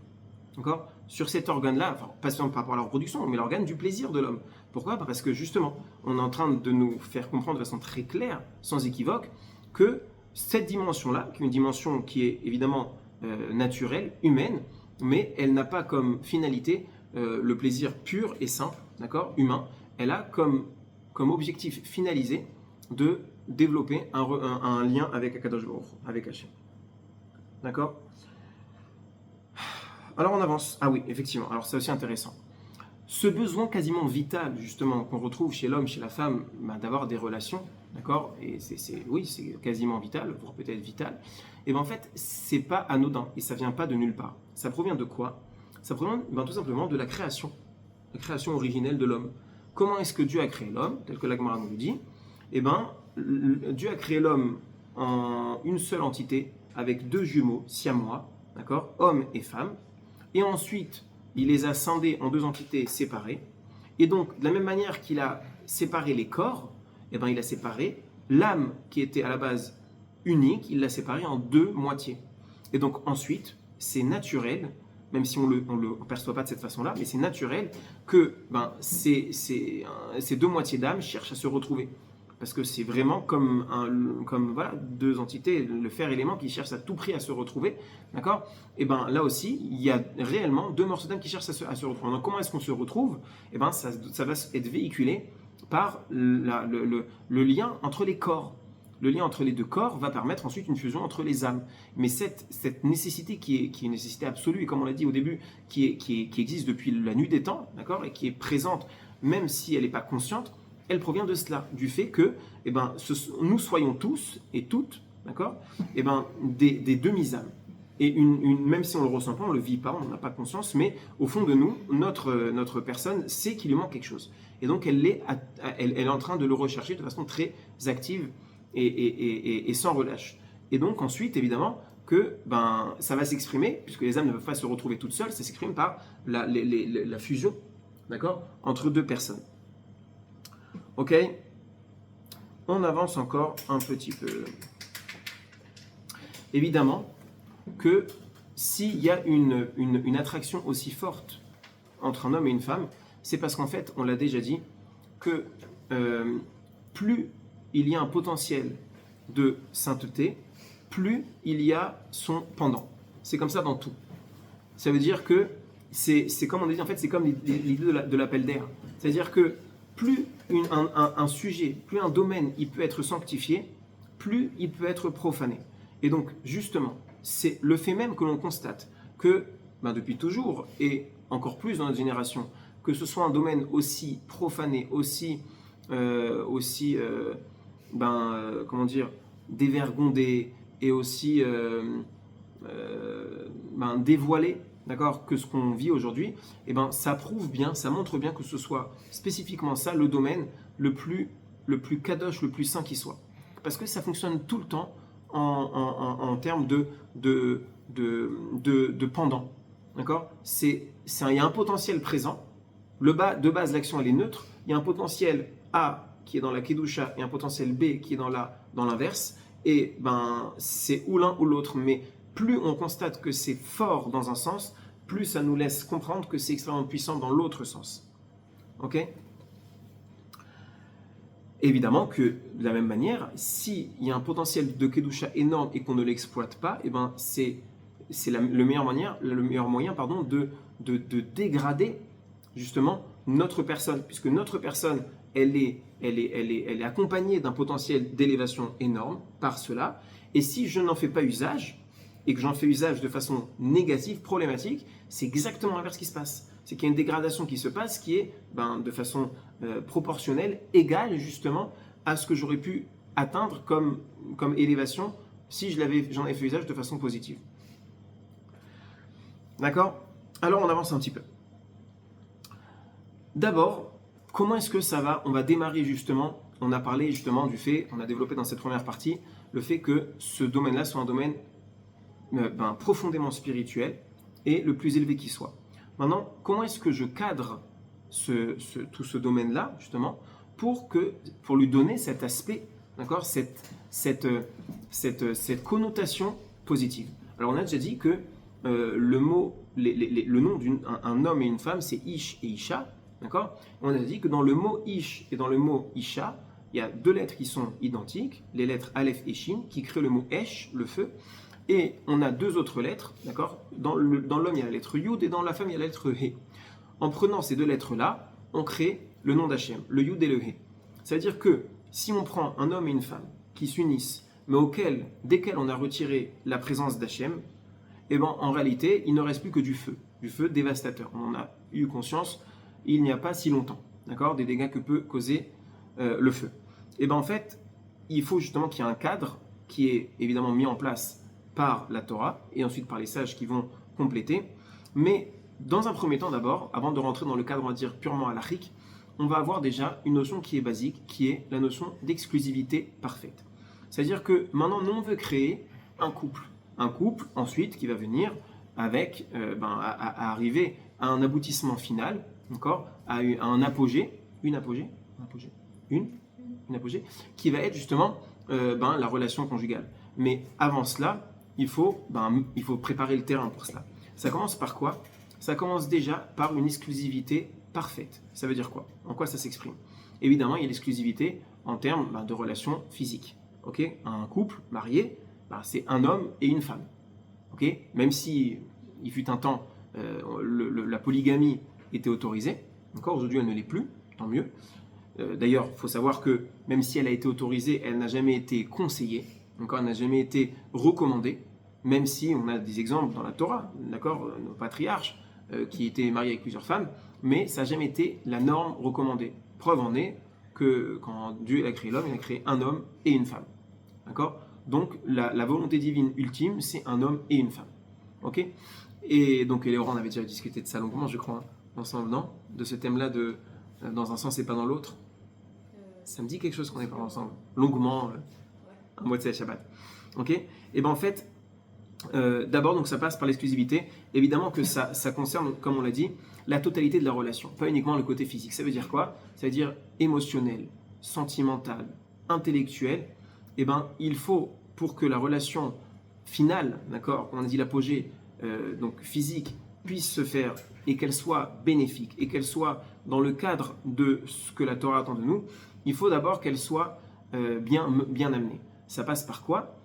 [SPEAKER 1] D'accord? Sur cet organe-là, enfin, pas seulement par rapport à la reproduction, mais l'organe du plaisir de l'homme. Pourquoi? Parce que justement, on est en train de nous faire comprendre de façon très claire, sans équivoque, que cette dimension-là, qui est une dimension qui est évidemment naturelle, humaine, mais elle n'a pas comme finalité le plaisir pur et simple, d'accord, humain. Elle a comme objectif finalisé de développer un lien avec Akadosh Baruch Hu, avec Hachem. D'accord? Alors on avance. Ah oui, effectivement. Alors c'est aussi intéressant. Ce besoin quasiment vital, justement, qu'on retrouve chez l'homme, chez la femme, d'avoir des relations, d'accord? Et oui, c'est quasiment vital, voire peut-être vital. Et bien en fait, c'est pas anodin et ça vient pas de nulle part. Ça provient de quoi? Ça provient tout simplement de la création originelle de l'homme. Comment est-ce que Dieu a créé l'homme, tel que la Gemara nous le dit? Eh bien, Dieu a créé l'homme en une seule entité, avec deux jumeaux siamois, d'accord, homme et femme. Et ensuite, il les a scindés en deux entités séparées. Et donc, de la même manière qu'il a séparé les corps, eh ben, il a séparé l'âme qui était à la base unique, il l'a séparée en deux moitiés. Et donc ensuite, c'est naturel, même si on le perçoit pas de cette façon-là, mais c'est naturel que ces deux moitiés d'âme cherchent à se retrouver. Parce que c'est vraiment comme voilà, deux entités, le fer et l'aimant qui cherchent à tout prix à se retrouver, d'accord? Et bien là aussi, il y a réellement deux morceaux d'âme qui cherchent à se retrouver. Donc comment est-ce qu'on se retrouve? Et ben ça va être véhiculé par le lien entre les corps. Le lien entre les deux corps va permettre ensuite une fusion entre les âmes. Mais cette nécessité qui est une nécessité absolue, et comme on l'a dit au début, qui existe depuis la nuit des temps, d'accord, et qui est présente même si elle n'est pas consciente, elle provient de cela, du fait que nous soyons tous et toutes, d'accord, des demi-âmes. Et même si on ne le ressent pas, on ne le vit pas, on n'en a pas conscience, mais au fond de nous, notre personne sait qu'il lui manque quelque chose. Et donc elle est en train de le rechercher de façon très active et sans relâche. Et donc ensuite, évidemment, que ça va s'exprimer, puisque les âmes ne peuvent pas se retrouver toutes seules, ça s'exprime par la fusion, d'accord, entre deux personnes. Ok, on avance encore un petit peu. Évidemment que s'il y a une attraction aussi forte entre un homme et une femme, c'est parce qu'en fait, on l'a déjà dit, que plus il y a un potentiel de sainteté, plus il y a son pendant. C'est comme ça dans tout. Ça veut dire que c'est comme on a dit, en fait, c'est comme l'idée de l'appel d'air. C'est-à-dire que plus un sujet, plus un domaine, il peut être sanctifié, plus il peut être profané. Et donc, justement, c'est le fait même que l'on constate que, depuis toujours, et encore plus dans notre génération, que ce soit un domaine aussi profané, aussi dévergondé et aussi dévoilé, d'accord, que ce qu'on vit aujourd'hui, ça prouve bien, ça montre bien que ce soit spécifiquement ça le domaine le plus kadosh, le plus saint qui soit. Parce que ça fonctionne tout le temps en termes de pendant, d'accord. Il y a un potentiel présent. De base, l'action elle est neutre. Il y a un potentiel A qui est dans la Kedusha et un potentiel B qui est dans l'inverse. Et c'est ou l'un ou l'autre. Mais plus on constate que c'est fort dans un sens, plus ça nous laisse comprendre que c'est extrêmement puissant dans l'autre sens. Ok ? Évidemment que, de la même manière, s'il y a un potentiel de Kedusha énorme et qu'on ne l'exploite pas, c'est le meilleur moyen de dégrader justement notre personne, puisque notre personne, elle est accompagnée d'un potentiel d'élévation énorme par cela, et si je n'en fais pas usage, et que j'en fais usage de façon négative, problématique, c'est exactement l'inverse qui se passe. C'est qu'il y a une dégradation qui se passe qui est de façon proportionnelle, égale justement à ce que j'aurais pu atteindre comme élévation si j'en avais fait usage de façon positive. D'accord? Alors on avance un petit peu. D'abord, comment est-ce que ça va? On va démarrer justement, on a parlé justement du fait, on a développé dans cette première partie, le fait que ce domaine-là soit un domaine profondément spirituel et le plus élevé qui soit. Maintenant, comment est-ce que je cadre tout ce domaine-là, justement, pour lui donner cet aspect, d'accord, cette connotation positive. Alors, on a déjà dit que le nom d'un homme et une femme, c'est Ish et Isha, d'accord. On a dit que dans le mot Ish et dans le mot Isha, il y a deux lettres qui sont identiques, les lettres Aleph et Shin, qui créent le mot Esh, le feu, et on a deux autres lettres, d'accord. Dans l'homme, il y a la lettre Yud, et dans la femme, il y a la lettre He. En prenant ces deux lettres-là, on crée le nom d'Hachem, le Yud et le He. C'est-à-dire que si on prend un homme et une femme qui s'unissent, mais desquels on a retiré la présence d'Hachem, eh ben, en réalité, il ne reste plus que du feu dévastateur. On en a eu conscience il n'y a pas si longtemps, d'accord, des dégâts que peut causer le feu. Et ben en fait, il faut justement qu'il y ait un cadre qui est évidemment mis en place par la Torah et ensuite par les sages qui vont compléter. Mais dans un premier temps d'abord, avant de rentrer dans le cadre, on va dire, purement halachique, on va avoir déjà une notion qui est basique, qui est la notion d'exclusivité parfaite. C'est-à-dire que maintenant, nous, on veut créer un couple. Un couple, ensuite, qui va venir avec, à arriver à un aboutissement final, d'accord, à un apogée, une apogée, qui va être justement la relation conjugale. Mais avant cela, il faut préparer le terrain pour cela. Ça commence par quoi? Ça commence déjà par une exclusivité parfaite. Ça veut dire quoi? En quoi ça s'exprime? Évidemment, il y a l'exclusivité en termes de relations physiques. Okay, un couple marié, c'est un homme et une femme. Okay, même si il fut un temps, la polygamie était autorisée, aujourd'hui elle ne l'est plus, tant mieux. D'ailleurs, il faut savoir que même si elle a été autorisée, elle n'a jamais été conseillée, elle n'a jamais été recommandée, même si on a des exemples dans la Torah, d'accord, nos patriarches qui étaient mariés avec plusieurs femmes, mais ça n'a jamais été la norme recommandée. Preuve en est que quand Dieu a créé l'homme, il a créé un homme et une femme. D'accord? Donc la volonté divine ultime, c'est un homme et une femme. Ok? Et donc Léora, on avait déjà discuté de ça longuement, je crois, ensemble, non? De ce thème-là de dans un sens et pas dans l'autre. Ça me dit quelque chose qu'on ait parlé ensemble, longuement, un mois de Shabbat. Ok? Et bien en fait, d'abord, donc ça passe par l'exclusivité. Évidemment que ça concerne, comme on l'a dit, la totalité de la relation, pas uniquement le côté physique. Ça veut dire quoi? Ça veut dire émotionnel, sentimental, intellectuel. Eh ben, il faut, pour que la relation finale, d'accord, on a dit l'apogée, donc physique, puisse se faire et qu'elle soit bénéfique et qu'elle soit dans le cadre de ce que la Torah attend de nous, il faut d'abord qu'elle soit bien amenée. Ça passe par quoi?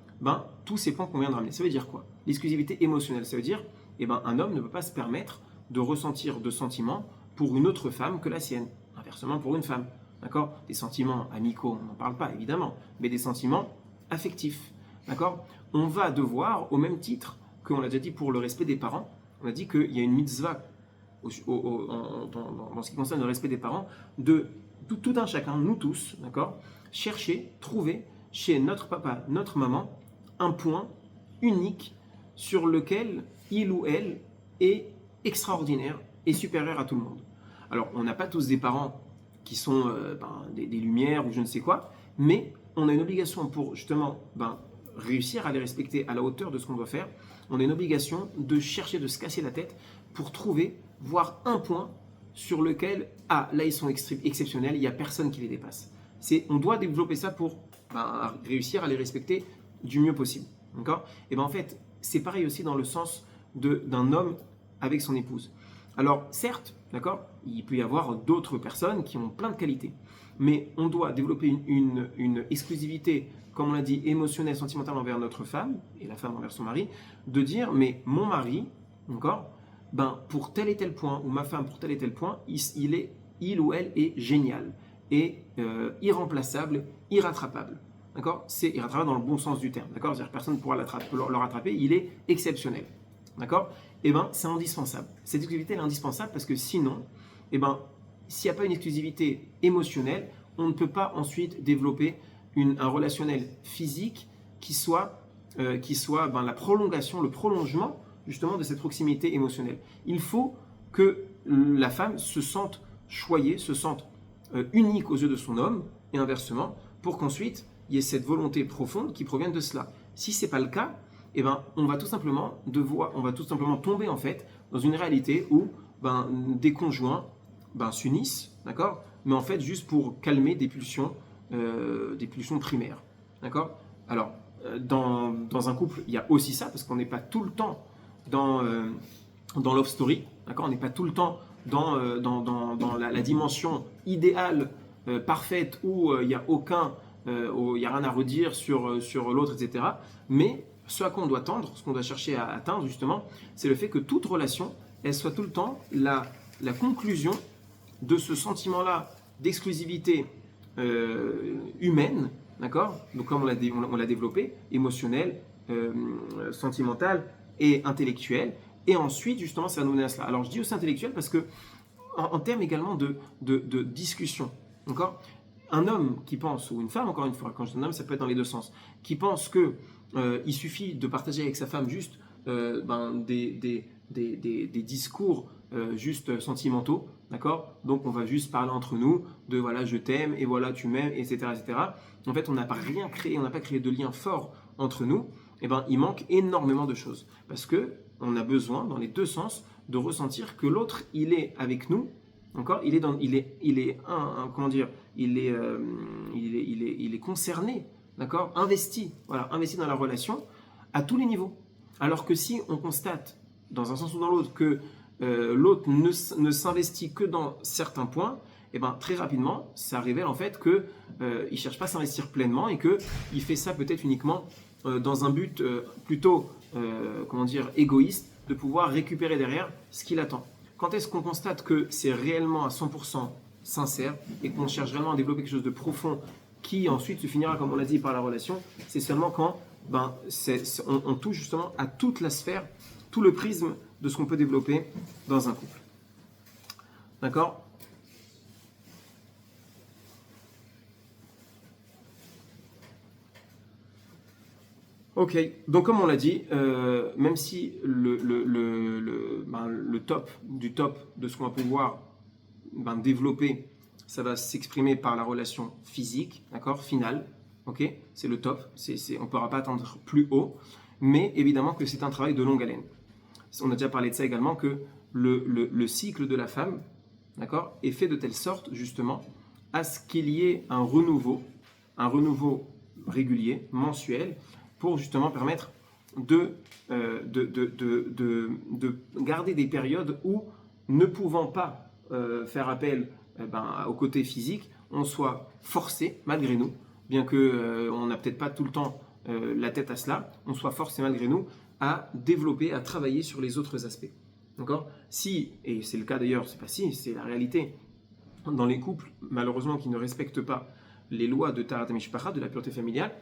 [SPEAKER 1] Tous ces points qu'on vient de ramener. Ça veut dire quoi? L'exclusivité émotionnelle, ça veut dire un homme ne peut pas se permettre de ressentir de sentiments pour une autre femme que la sienne. Inversement pour une femme. D'accord? Des sentiments amicaux, on n'en parle pas évidemment, mais des sentiments affectifs. D'accord? On va devoir, au même titre qu'on l'a déjà dit pour le respect des parents, on a dit qu'il y a une mitzvah dans ce qui concerne le respect des parents, de tout un chacun, nous tous, d'accord, chercher, trouver chez notre papa, notre maman, un point unique sur lequel il ou elle est extraordinaire et supérieur à tout le monde. Alors, on n'a pas tous des parents qui sont des lumières ou je ne sais quoi, mais on a une obligation pour justement réussir à les respecter à la hauteur de ce qu'on doit faire. On a une obligation de chercher, de se casser la tête pour trouver, voir un point sur lequel, là ils sont exceptionnels, il n'y a personne qui les dépasse. On doit développer ça pour réussir à les respecter du mieux possible. D'accord? Et en fait, c'est pareil aussi dans le sens d'un homme avec son épouse. Alors certes, d'accord, il peut y avoir d'autres personnes qui ont plein de qualités, mais on doit développer une exclusivité, comme on l'a dit, émotionnelle, sentimentale envers notre femme, et la femme envers son mari, de dire, mais mon mari, d'accord, pour tel et tel point, ou ma femme pour tel et tel point, il ou elle est génial, et irremplaçable, irrattrapable. D'accord? C'est irrattrapable dans le bon sens du terme. D'accord? C'est-à-dire personne ne pourra le rattraper, il est exceptionnel. D'accord? C'est indispensable. Cette exclusivité elle est indispensable parce que sinon, s'il n'y a pas une exclusivité émotionnelle, on ne peut pas ensuite développer un relationnel physique qui soit la prolongation, le prolongement justement de cette proximité émotionnelle. Il faut que la femme se sente choyée, se sente unique aux yeux de son homme, et inversement, pour qu'ensuite il y ait cette volonté profonde qui provienne de cela. Si ce n'est pas le cas, eh ben, on va tout simplement tomber en fait dans une réalité où des conjoints s'unissent, d'accord, mais en fait juste pour calmer des pulsions primaires, d'accord. Alors dans un couple, il y a aussi ça, parce qu'on n'est pas tout le temps dans love story, d'accord, on n'est pas tout le temps dans la dimension idéale, parfaite, où il n'y a il n'y a rien à redire sur l'autre, etc. Mais ce à quoi on doit tendre, ce qu'on doit chercher à atteindre justement, c'est le fait que toute relation, elle soit tout le temps la conclusion de ce sentiment-là d'exclusivité humaine, d'accord? Donc comme on l'a développé, émotionnel, sentimental et intellectuel. Et ensuite, justement, ça va nous mener à cela. Alors je dis aussi intellectuel parce que en termes également de discussion, d'accord? Un homme qui pense, ou une femme, encore une fois, quand je dis un homme, ça peut être dans les deux sens, qui pense que il suffit de partager avec sa femme juste des discours juste sentimentaux, d'accord? Donc on va juste parler entre nous de voilà, je t'aime et voilà, tu m'aimes, etc., etc. En fait, on n'a pas rien créé, on n'a pas créé de lien fort entre nous. Et il manque énormément de choses parce que on a besoin, dans les deux sens, de ressentir que l'autre, il est avec nous. Encore, il est concerné, d'accord, investi dans la relation à tous les niveaux. Alors que si on constate dans un sens ou dans l'autre que l'autre ne s'investit que dans certains points, très rapidement, ça révèle en fait que il cherche pas à s'investir pleinement et que il fait ça peut-être uniquement dans un but plutôt égoïste, de pouvoir récupérer derrière ce qu'il attend. Quand est-ce qu'on constate que c'est réellement à 100% sincère et qu'on cherche vraiment à développer quelque chose de profond qui ensuite se finira, comme on l'a dit, par la relation, c'est seulement quand on touche justement à toute la sphère, tout le prisme de ce qu'on peut développer dans un couple. D'accord ? Ok, donc comme on l'a dit, même si le top du top de ce qu'on va pouvoir développer, ça va s'exprimer par la relation physique, d'accord, finale, ok, c'est le top, on ne pourra pas atteindre plus haut, mais évidemment que c'est un travail de longue haleine. On a déjà parlé de ça également, que le cycle de la femme, d'accord, est fait de telle sorte justement à ce qu'il y ait un renouveau régulier, mensuel, pour justement permettre de garder des périodes où, ne pouvant pas faire appel au côté physique, on soit forcé, malgré nous, bien qu'on n'a peut-être pas tout le temps la tête à cela, on soit forcé malgré nous à développer, à travailler sur les autres aspects. D'accord ? Si, et c'est le cas d'ailleurs, c'est la réalité, dans les couples, malheureusement, qui ne respectent pas les lois de Taharat HaMishpacha, de la pureté familiale,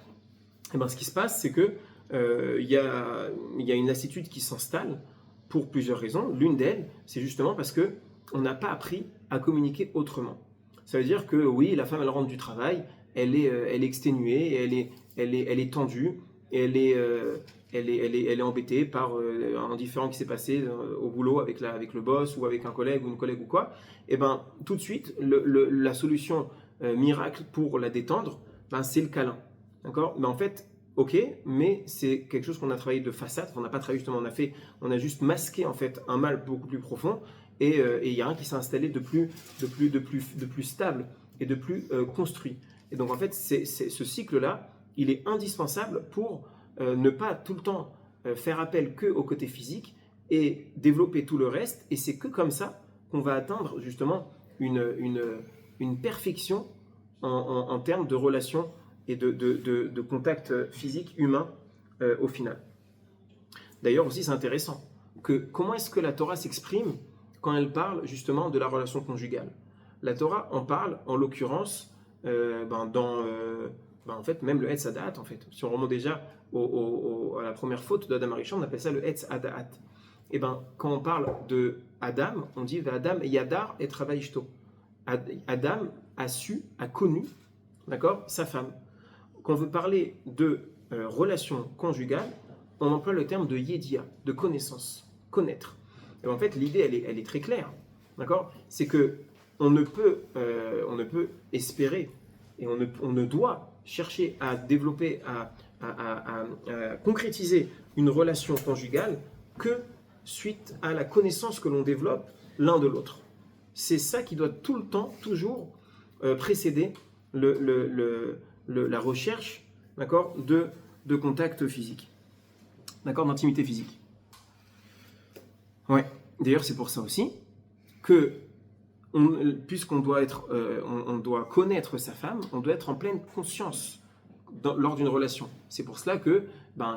[SPEAKER 1] ce qui se passe, c'est que y a une lassitude qui s'installe pour plusieurs raisons. L'une d'elles, c'est justement parce que on n'a pas appris à communiquer autrement. Ça veut dire que oui, la femme, elle rentre du travail, elle est exténuée, elle est tendue, elle est embêtée par un différend qui s'est passé au boulot avec le boss ou avec un collègue ou une collègue ou quoi. Et tout de suite, la solution miracle pour la détendre, c'est le câlin. D'accord ? Mais en fait, ok, mais c'est quelque chose qu'on a travaillé de façade, on n'a pas travaillé justement, on a juste masqué en fait un mal beaucoup plus profond, et il y a un qui s'est installé de plus stable et de plus construit. Et donc en fait, ce cycle-là, il est indispensable pour ne pas tout le temps faire appel que au côté physique et développer tout le reste, et c'est que comme ça qu'on va atteindre justement une perfection en termes de relations et de contact physique humain au final. D'ailleurs aussi c'est intéressant, comment est-ce que la Torah s'exprime quand elle parle justement de la relation conjugale. La Torah en parle en l'occurrence en fait même le Etz Hadaat en fait. Si on remonte déjà à la première faute d'Adam Arishon, on appelle ça le Etz Hadaat. Et quand on parle de Adam, on dit Adam Yadar et Travaishto. Adam a connu, d'accord, sa femme. Quand on veut parler de relation conjugale, on emploie le terme de yedia, de connaissance, connaître. Et en fait, l'idée, elle est très claire, d'accord? C'est que on ne peut espérer et on ne doit chercher à développer, à concrétiser une relation conjugale que suite à la connaissance que l'on développe l'un de l'autre. C'est ça qui doit tout le temps, toujours précéder la recherche, d'accord, de contact physique, d'accord, d'intimité physique. Ouais. D'ailleurs, c'est pour ça aussi que, puisqu'on doit on doit connaître sa femme, on doit être en pleine conscience lors d'une relation. C'est pour cela que,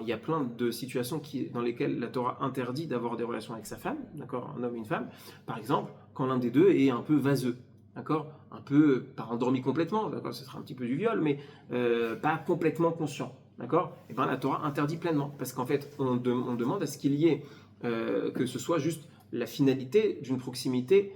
[SPEAKER 1] il y a plein de situations dans lesquelles la Torah interdit d'avoir des relations avec sa femme, d'accord, un homme et une femme. Par exemple, quand l'un des deux est un peu vaseux, d'accord, un peu pas endormi complètement, d'accord, ce sera un petit peu du viol, mais pas complètement conscient, d'accord. Et la Torah interdit pleinement, parce qu'en fait, on demande à ce qu'il y ait que ce soit juste la finalité d'une proximité,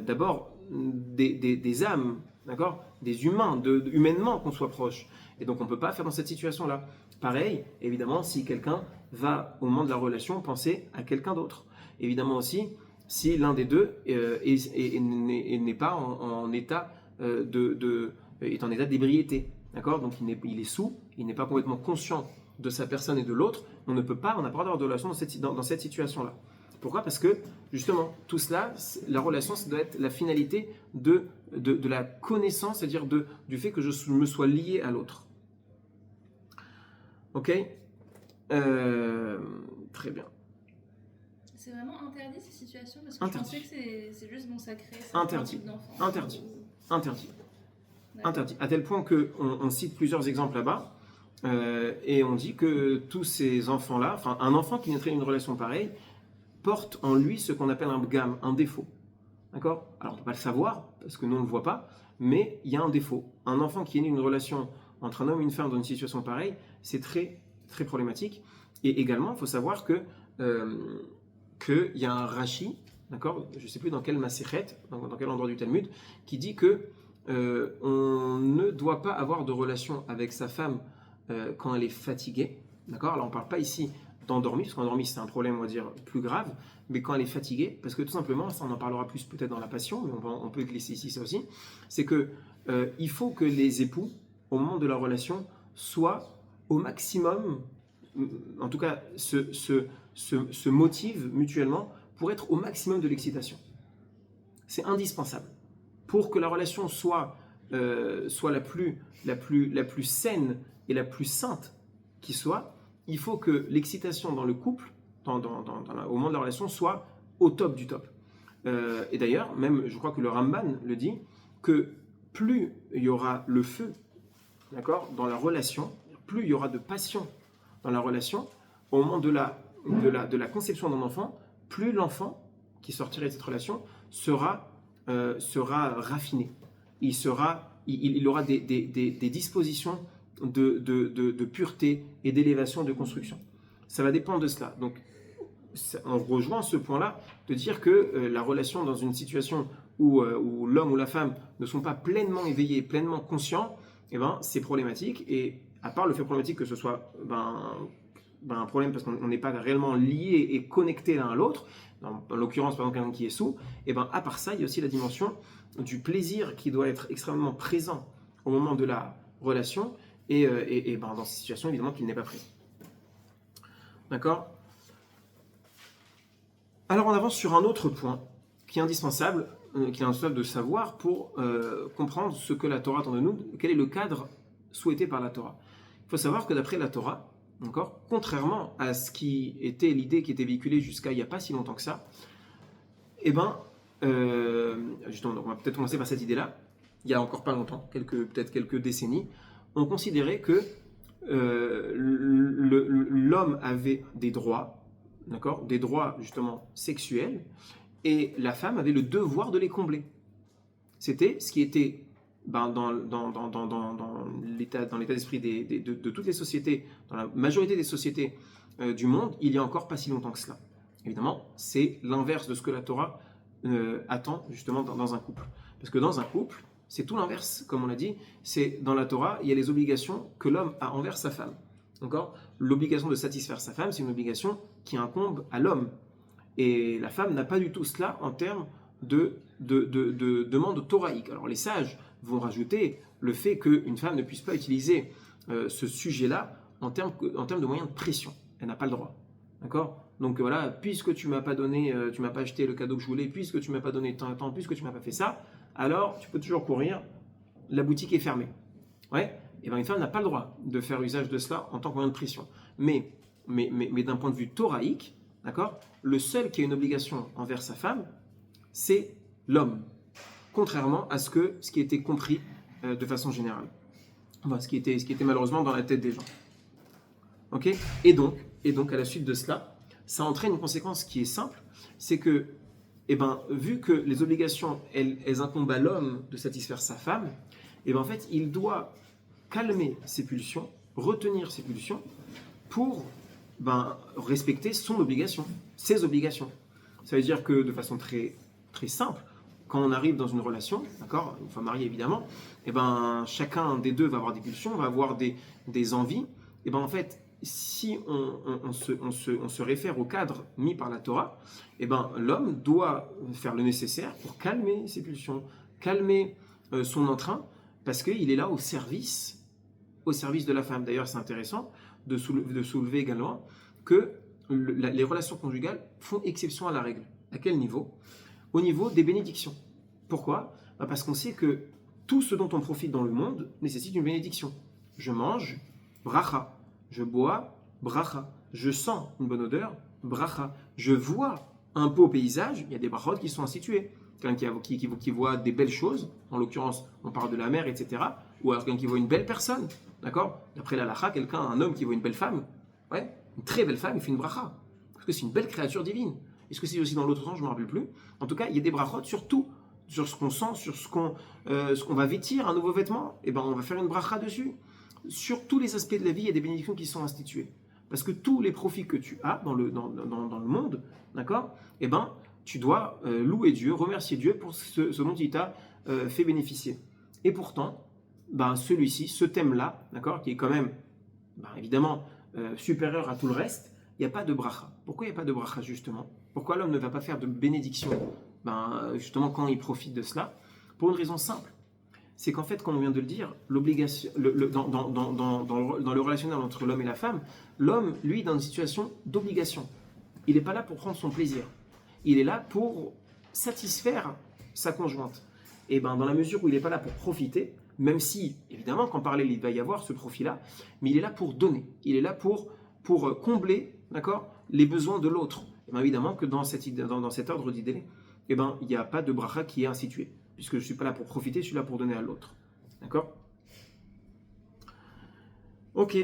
[SPEAKER 1] d'abord des âmes, d'accord, des humains, humainement qu'on soit proche. Et donc on ne peut pas faire dans cette situation-là. Pareil, évidemment, si quelqu'un va, au moment de la relation, penser à quelqu'un d'autre. Évidemment aussi, si l'un des deux n'est pas en état est en état d'ébriété, d'accord, donc il est sous, il n'est pas complètement conscient de sa personne et de l'autre, on n'a pas le droit d'avoir de relation dans cette situation-là. Pourquoi ? Parce que, justement, tout cela, la relation, ça doit être la finalité de la connaissance, c'est-à-dire du fait que je me sois lié à l'autre. Ok ? Très bien.
[SPEAKER 2] C'est vraiment interdit ces situations parce que
[SPEAKER 1] Interdit.
[SPEAKER 2] je pensais que c'est juste sacré.
[SPEAKER 1] Interdit. Interdit. À tel point qu'on cite plusieurs exemples là-bas. Et on dit que tous ces enfants-là, enfin un enfant qui naîtrait d'une relation pareille, porte en lui ce qu'on appelle un bgam, un défaut. D'accord ? Alors on ne peut pas le savoir, parce que nous on ne le voit pas, mais il y a un défaut. Un enfant qui est né d'une relation entre un homme et une femme dans une situation pareille, c'est très, très problématique. Et également, il faut savoir qu'il y a un Rashi, d'accord ? Je ne sais plus dans quel Masechet, dans quel endroit du Talmud, qui dit que on ne doit pas avoir de relation avec sa femme quand elle est fatiguée, d'accord ? Alors on ne parle pas ici d'endormi, parce qu'endormi c'est un problème, on va dire, plus grave, mais quand elle est fatiguée, parce que tout simplement, ça on en parlera plus peut-être dans la passion, mais on peut glisser ici ça aussi, c'est que il faut que les époux, au moment de la relation, soient au maximum, en tout cas se motivent mutuellement pour être au maximum de l'excitation. C'est indispensable. Pour que la relation soit la plus saine et la plus sainte qui soit, il faut que l'excitation dans le couple, au moment de la relation, soit au top du top. Et d'ailleurs, même, je crois que le Ramban le dit, que plus il y aura le feu, d'accord, dans la relation, plus il y aura de passion dans la relation, au moment de la conception d'un enfant, plus l'enfant qui sortirait de cette relation sera raffiné. Il aura des dispositions de pureté et d'élévation de construction. Ça va dépendre de cela. Donc, on rejoint ce point-là de dire que la relation dans une situation où l'homme ou la femme ne sont pas pleinement éveillés, pleinement conscients, c'est problématique. Et à part le fait problématique que ce soit un problème parce qu'on n'est pas réellement liés et connectés l'un à l'autre, en l'occurrence par exemple quelqu'un qui est sous, à part ça, il y a aussi la dimension du plaisir qui doit être extrêmement présent au moment de la relation et dans ces situations évidemment qu'il n'est pas présent. D'accord ? Alors on avance sur un autre point qui est indispensable, de savoir pour comprendre ce que la Torah attend de nous, quel est le cadre souhaité par la Torah. Il faut savoir que d'après la Torah, contrairement à ce qui était l'idée qui était véhiculée jusqu'à il n'y a pas si longtemps que ça, justement, on va peut-être commencer par cette idée-là. Il y a encore pas longtemps, peut-être quelques décennies, on considérait que l'homme avait des droits, d'accord, des droits justement sexuels, et la femme avait le devoir de les combler. C'était ce qui était dans l'état d'esprit de toutes les sociétés, dans la majorité des sociétés du monde, il y a encore pas si longtemps que cela. Évidemment, c'est l'inverse de ce que la Torah attend justement dans un couple. Parce que dans un couple, c'est tout l'inverse, comme on l'a dit, c'est dans la Torah, il y a les obligations que l'homme a envers sa femme. D'accord? L'obligation de satisfaire sa femme, c'est une obligation qui incombe à l'homme. Et la femme n'a pas du tout cela en termes de demande thoraïque. Alors les sages vont rajouter le fait qu'une femme ne puisse pas utiliser ce sujet-là en termes de moyens de pression. Elle n'a pas le droit. D'accord? Donc voilà, puisque tu m'as pas donné, tu m'as pas acheté le cadeau que je voulais, puisque tu m'as pas donné tant, puisque tu m'as pas fait ça, alors tu peux toujours courir, la boutique est fermée. Ouais? Et bien une femme n'a pas le droit de faire usage de cela en tant que moyen de pression. Mais d'un point de vue thoraïque, d'accord, le seul qui a une obligation envers sa femme, c'est l'homme. Contrairement à ce qui était compris de façon générale. Enfin, ce qui était malheureusement dans la tête des gens. Ok? Et donc, à la suite de cela, ça entraîne une conséquence qui est simple, c'est que, vu que les obligations, elles incombent à l'homme de satisfaire sa femme, en fait, il doit calmer ses pulsions, retenir ses pulsions, pour respecter son obligation, ses obligations. Ça veut dire que de façon très, très simple, quand on arrive dans une relation, d'accord, une fois marié évidemment, chacun des deux va avoir des pulsions, va avoir des envies. En fait, si on se réfère au cadre mis par la Torah, l'homme doit faire le nécessaire pour calmer ses pulsions, calmer son entrain, parce qu'il est là au service de la femme. D'ailleurs, c'est intéressant de soulever également que les relations conjugales font exception à la règle. À quel niveau? Au niveau des bénédictions. Pourquoi? Parce qu'on sait que tout ce dont on profite dans le monde nécessite une bénédiction. Je mange, bracha. Je bois, bracha. Je sens une bonne odeur, bracha. Je vois un beau paysage, il y a des brachot qui sont institués. Quelqu'un qui voit des belles choses, en l'occurrence, on parle de la mer, etc. Ou alors quelqu'un qui voit une belle personne, d'accord? D'après la halakha, un homme qui voit une belle femme, ouais, une très belle femme, il fait une bracha. Parce que c'est une belle créature divine. Est-ce que c'est aussi dans l'autre sens? Je ne me rappelle plus. En tout cas, il y a des brachot sur tout, sur ce qu'on sent, sur ce qu'on va vêtir, un nouveau vêtement, on va faire une bracha dessus. Sur tous les aspects de la vie, il y a des bénédictions qui sont instituées. Parce que tous les profits que tu as dans le monde, d'accord, tu dois louer Dieu, remercier Dieu pour ce dont il t'a fait bénéficier. Et pourtant, celui-ci, ce thème-là, d'accord, qui est quand même, évidemment, supérieur à tout le reste, il n'y a pas de bracha. Pourquoi il n'y a pas de bracha, justement? Pourquoi l'homme ne va pas faire de bénédiction, justement, quand il profite de cela? Pour une raison simple. C'est qu'en fait, comme on vient de le dire, l'obligation, dans le relationnel entre l'homme et la femme, l'homme, lui, est dans une situation d'obligation. Il n'est pas là pour prendre son plaisir. Il est là pour satisfaire sa conjointe. Et dans la mesure où il n'est pas là pour profiter, même si, évidemment, qu'en parallèle, il va y avoir ce profit-là, mais il est là pour donner. Il est là pour combler, d'accord, les besoins de l'autre. Et évidemment que dans cet ordre d'idées, il n'y a pas de bracha qui est institué. Puisque je ne suis pas là pour profiter, je suis là pour donner à l'autre. D'accord? Ok.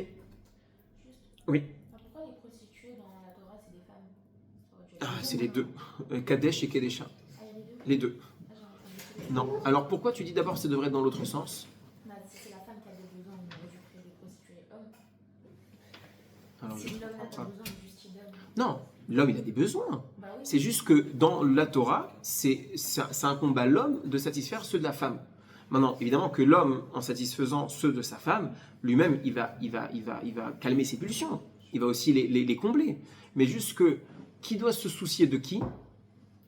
[SPEAKER 1] Oui.
[SPEAKER 3] Pourquoi les prostituées dans la Torah, c'est des femmes?
[SPEAKER 1] C'est les deux. Kadesh et Kedesha.
[SPEAKER 3] Ah, il y a les deux?
[SPEAKER 1] Les deux.
[SPEAKER 3] Ah, j'en ai entendu.
[SPEAKER 1] Non. Alors pourquoi tu dis d'abord que ça devrait être dans l'autre sens?
[SPEAKER 3] Si c'est la femme qui a des besoins, on aurait dû créer des prostituées hommes.
[SPEAKER 1] Alors,
[SPEAKER 3] Si
[SPEAKER 1] je
[SPEAKER 3] l'homme n'a
[SPEAKER 1] comprends
[SPEAKER 3] pas
[SPEAKER 1] pas.
[SPEAKER 3] besoin de juste d'homme.
[SPEAKER 1] Non. L'homme, il a des besoins.
[SPEAKER 3] Bah oui.
[SPEAKER 1] C'est juste que dans la Torah, ça incombe à l'homme de satisfaire ceux de la femme. Maintenant, évidemment que l'homme, en satisfaisant ceux de sa femme, lui-même, il va calmer ses pulsions. Il va aussi les combler. Mais juste que, qui doit se soucier de qui?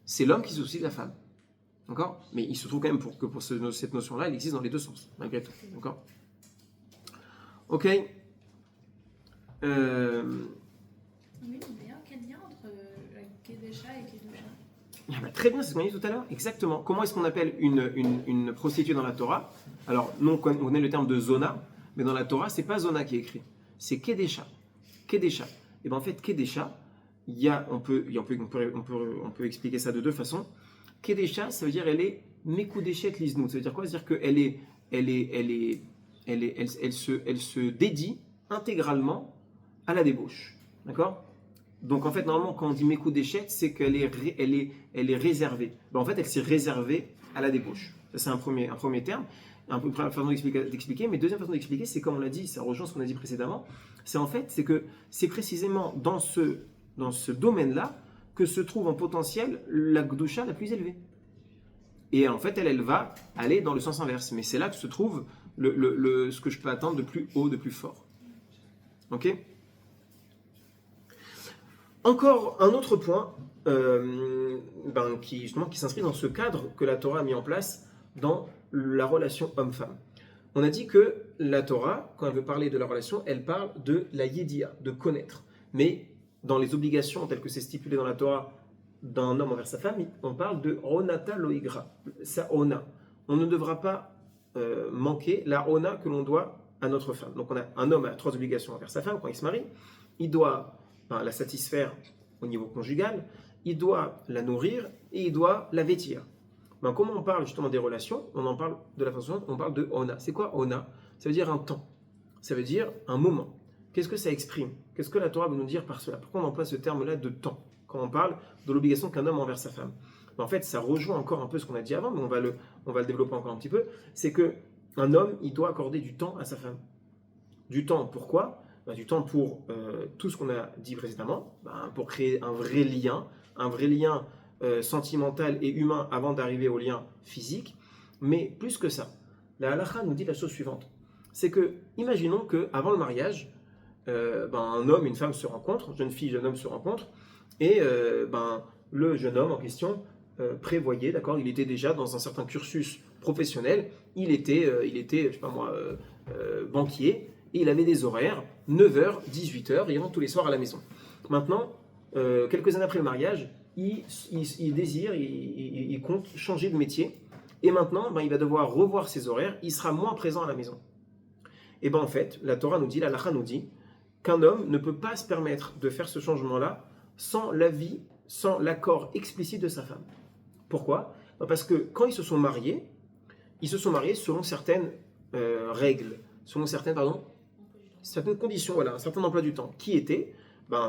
[SPEAKER 1] C'est l'homme qui se soucie de la femme. D'accord? Mais il se trouve quand même que pour cette notion-là, elle existe dans les deux sens, malgré tout. D'accord? Ok?
[SPEAKER 2] Oui, mais quel lien entre Kedesha et Kedusha?
[SPEAKER 1] Très bien, c'est ce qu'on a dit tout à l'heure. Exactement. Comment est-ce qu'on appelle une prostituée dans la Torah? Alors, nous, on connaît le terme de zona, mais dans la Torah, c'est pas zona qui est écrit. C'est Kedesha. Kedesha. Et bien en fait, Kedesha, on peut expliquer ça de deux façons. Kedesha, ça veut dire elle est Mekudeshet Liznout. Ça veut dire quoi? Ça veut dire qu'elle se dédie intégralement à la débauche. D'accord? Donc en fait, normalement, quand on dit Mekudeshet, c'est qu'elle est réservée. En fait, elle s'est réservée à la débauche. Ça, c'est un premier terme. Un peu première façon d'expliquer. Mais deuxième façon d'expliquer, c'est comme on l'a dit, ça rejoint ce qu'on a dit précédemment. C'est que c'est précisément dans ce domaine-là que se trouve en potentiel la Gdusha la plus élevée. Et en fait, elle va aller dans le sens inverse. Mais c'est là que se trouve ce que je peux attendre de plus haut, de plus fort. Ok. Encore un autre point qui s'inscrit dans ce cadre que la Torah a mis en place dans la relation homme-femme. On a dit que la Torah, quand elle veut parler de la relation, elle parle de la yédia, de connaître. Mais dans les obligations telles que c'est stipulé dans la Torah d'un homme envers sa femme, on parle de onata loigra, sa ona. On ne devra pas manquer la ona que l'on doit à notre femme. Donc un homme a 3 obligations envers sa femme quand il se marie. Il doit la satisfaire au niveau conjugal, il doit la nourrir et il doit la vêtir. Comment on parle justement des relations, on en parle de la façon, on parle de ona. C'est quoi ona? Ça veut dire un temps, ça veut dire un moment. Qu'est-ce que ça exprime? Qu'est-ce que la Torah veut nous dire par cela? Pourquoi on emploie ce terme-là de temps quand on parle de l'obligation qu'un homme a envers sa femme? En fait, ça rejoint encore un peu ce qu'on a dit avant, mais on va le développer encore un petit peu. C'est qu'un homme, il doit accorder du temps à sa femme. Du temps, pourquoi? Du temps pour tout ce qu'on a dit précédemment, pour créer un vrai lien sentimental et humain avant d'arriver au lien physique. Mais plus que ça, la halakha nous dit la chose suivante. C'est que, imaginons qu'avant le mariage, un homme et une femme se rencontrent, jeune fille, jeune homme se rencontrent, et le jeune homme en question prévoyait, d'accord, il était déjà dans un certain cursus professionnel, il était je sais pas moi, banquier, et il avait des horaires, 9h, 18h, il rentre tous les soirs à la maison. Maintenant, quelques années après le mariage, il compte changer de métier, et maintenant, il va devoir revoir ses horaires, il sera moins présent à la maison. Et en fait, la Torah nous dit, la halakha nous dit, qu'un homme ne peut pas se permettre de faire ce changement-là sans l'avis, sans l'accord explicite de sa femme. Pourquoi? Parce que quand ils se sont mariés selon certaines règles, selon certaines conditions, voilà, un certain emploi du temps, qui était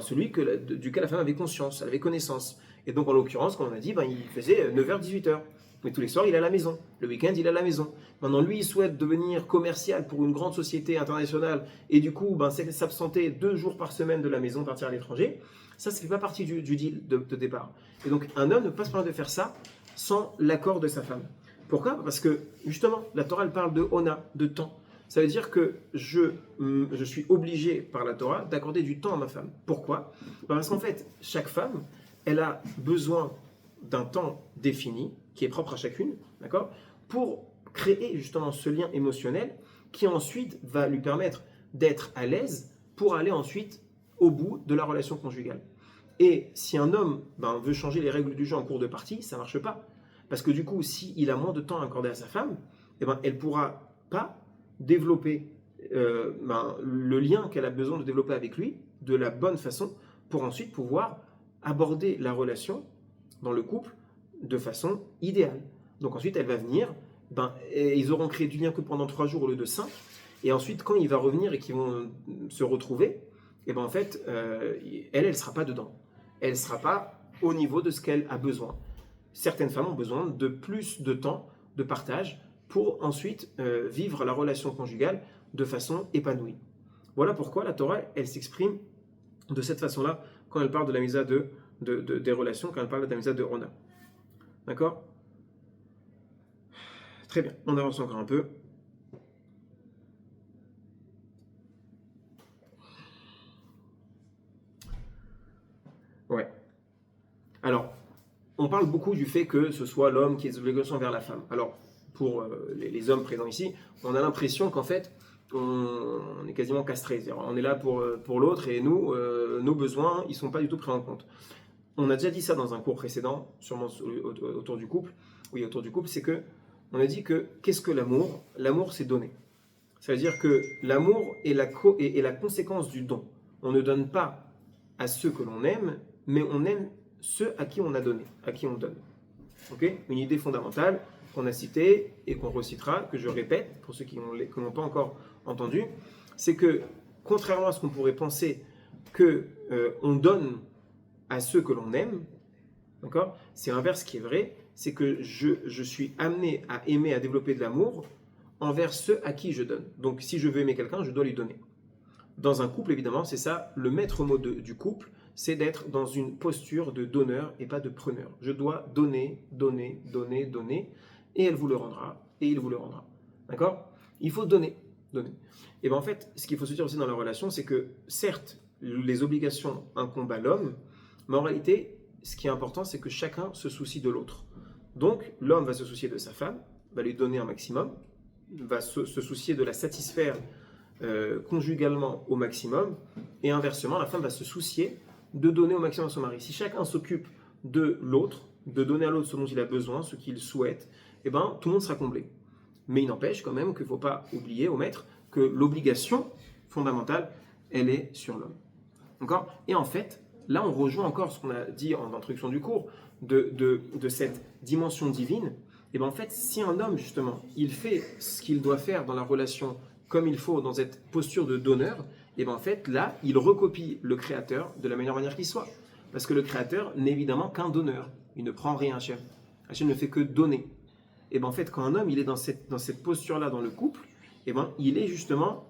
[SPEAKER 1] celui duquel la femme avait conscience, elle avait connaissance. Et donc en l'occurrence, comme on a dit, il faisait 9h, 18h. Mais tous les soirs, il est à la maison. Le week-end, il est à la maison. Maintenant, lui, il souhaite devenir commercial pour une grande société internationale et du coup, s'absenter 2 jours par semaine de la maison, partir à l'étranger. Ça ne fait pas partie du deal de départ. Et donc, un homme ne peut pas se permettre de faire ça sans l'accord de sa femme. Pourquoi? Parce que, justement, la Torah, elle parle de ona, de temps. Ça veut dire que je suis obligé par la Torah d'accorder du temps à ma femme. Pourquoi? Parce qu'en fait, chaque femme, elle a besoin d'un temps défini, qui est propre à chacune, d'accord, pour créer justement ce lien émotionnel qui ensuite va lui permettre d'être à l'aise pour aller ensuite au bout de la relation conjugale. Et si un homme veut changer les règles du jeu en cours de partie, ça ne marche pas. Parce que du coup, s'il a moins de temps à accorder à sa femme, elle ne pourra pas développer le lien qu'elle a besoin de développer avec lui de la bonne façon pour ensuite pouvoir aborder la relation dans le couple de façon idéale. Donc ensuite, elle va venir, et ils auront créé du lien que pendant 3 jours au lieu de 5, et ensuite, quand il va revenir et qu'ils vont se retrouver, en fait, elle ne sera pas dedans. Elle ne sera pas au niveau de ce qu'elle a besoin. Certaines femmes ont besoin de plus de temps de partage pour ensuite vivre la relation conjugale de façon épanouie. Voilà pourquoi la Torah, elle s'exprime de cette façon-là quand elle parle de la misa des relations, quand elle parle de la misa de Ona. D'accord? Très bien, on avance encore un peu. Ouais. Alors, on parle beaucoup du fait que ce soit l'homme qui ait des obligations envers la femme. Alors, pour les hommes présents ici, on a l'impression qu'en fait, on est quasiment castré. On est là pour l'autre et nous, nos besoins, ils ne sont pas du tout pris en compte. On a déjà dit ça dans un cours précédent, sûrement autour du couple. Oui, autour du couple, c'est que on a dit que qu'est-ce que l'amour? L'amour, c'est donner. Ça veut dire que l'amour est la conséquence du don. On ne donne pas à ceux que l'on aime, mais on aime ceux à qui on a donné, à qui on donne. Okay? Une idée fondamentale qu'on a citée et qu'on recitera, que je répète pour ceux qui n'ont pas encore entendu, c'est que contrairement à ce qu'on pourrait penser qu'on donne à ceux que l'on aime, d'accord, c'est l'inverse qui est vrai, c'est que je suis amené à aimer, à développer de l'amour envers ceux à qui je donne. Donc si je veux aimer quelqu'un, je dois lui donner. Dans un couple, évidemment, c'est ça, le maître mot du couple, c'est d'être dans une posture de donneur et pas de preneur. Je dois donner, donner, donner, donner, et elle vous le rendra, et il vous le rendra. D'accord? Il faut donner. donner. Et bien en fait, ce qu'il faut se dire aussi dans la relation, c'est que certes, les obligations incombent à l'homme, mais en réalité, ce qui est important, c'est que chacun se soucie de l'autre. Donc, l'homme va se soucier de sa femme, va lui donner un maximum, va se soucier de la satisfaire conjugalement au maximum, et inversement, la femme va se soucier de donner au maximum à son mari. Si chacun s'occupe de l'autre, de donner à l'autre ce dont il a besoin, ce qu'il souhaite, eh ben, tout le monde sera comblé. Mais il n'empêche quand même qu'il ne faut pas oublier, omettre, que l'obligation fondamentale, elle est sur l'homme. D'accord ? Et en fait, là, on rejoint encore ce qu'on a dit en introduction du cours, de cette dimension divine. Et bien en fait, si un homme, justement, il fait ce qu'il doit faire dans la relation comme il faut, dans cette posture de donneur, et bien en fait, là, il recopie le Créateur de la meilleure manière qu'il soit. Parce que le Créateur n'est évidemment qu'un donneur. Il ne prend rien, Hachem. Hachem ne fait que donner. Et bien en fait, quand un homme il est dans cette posture-là dans le couple, et ben il est justement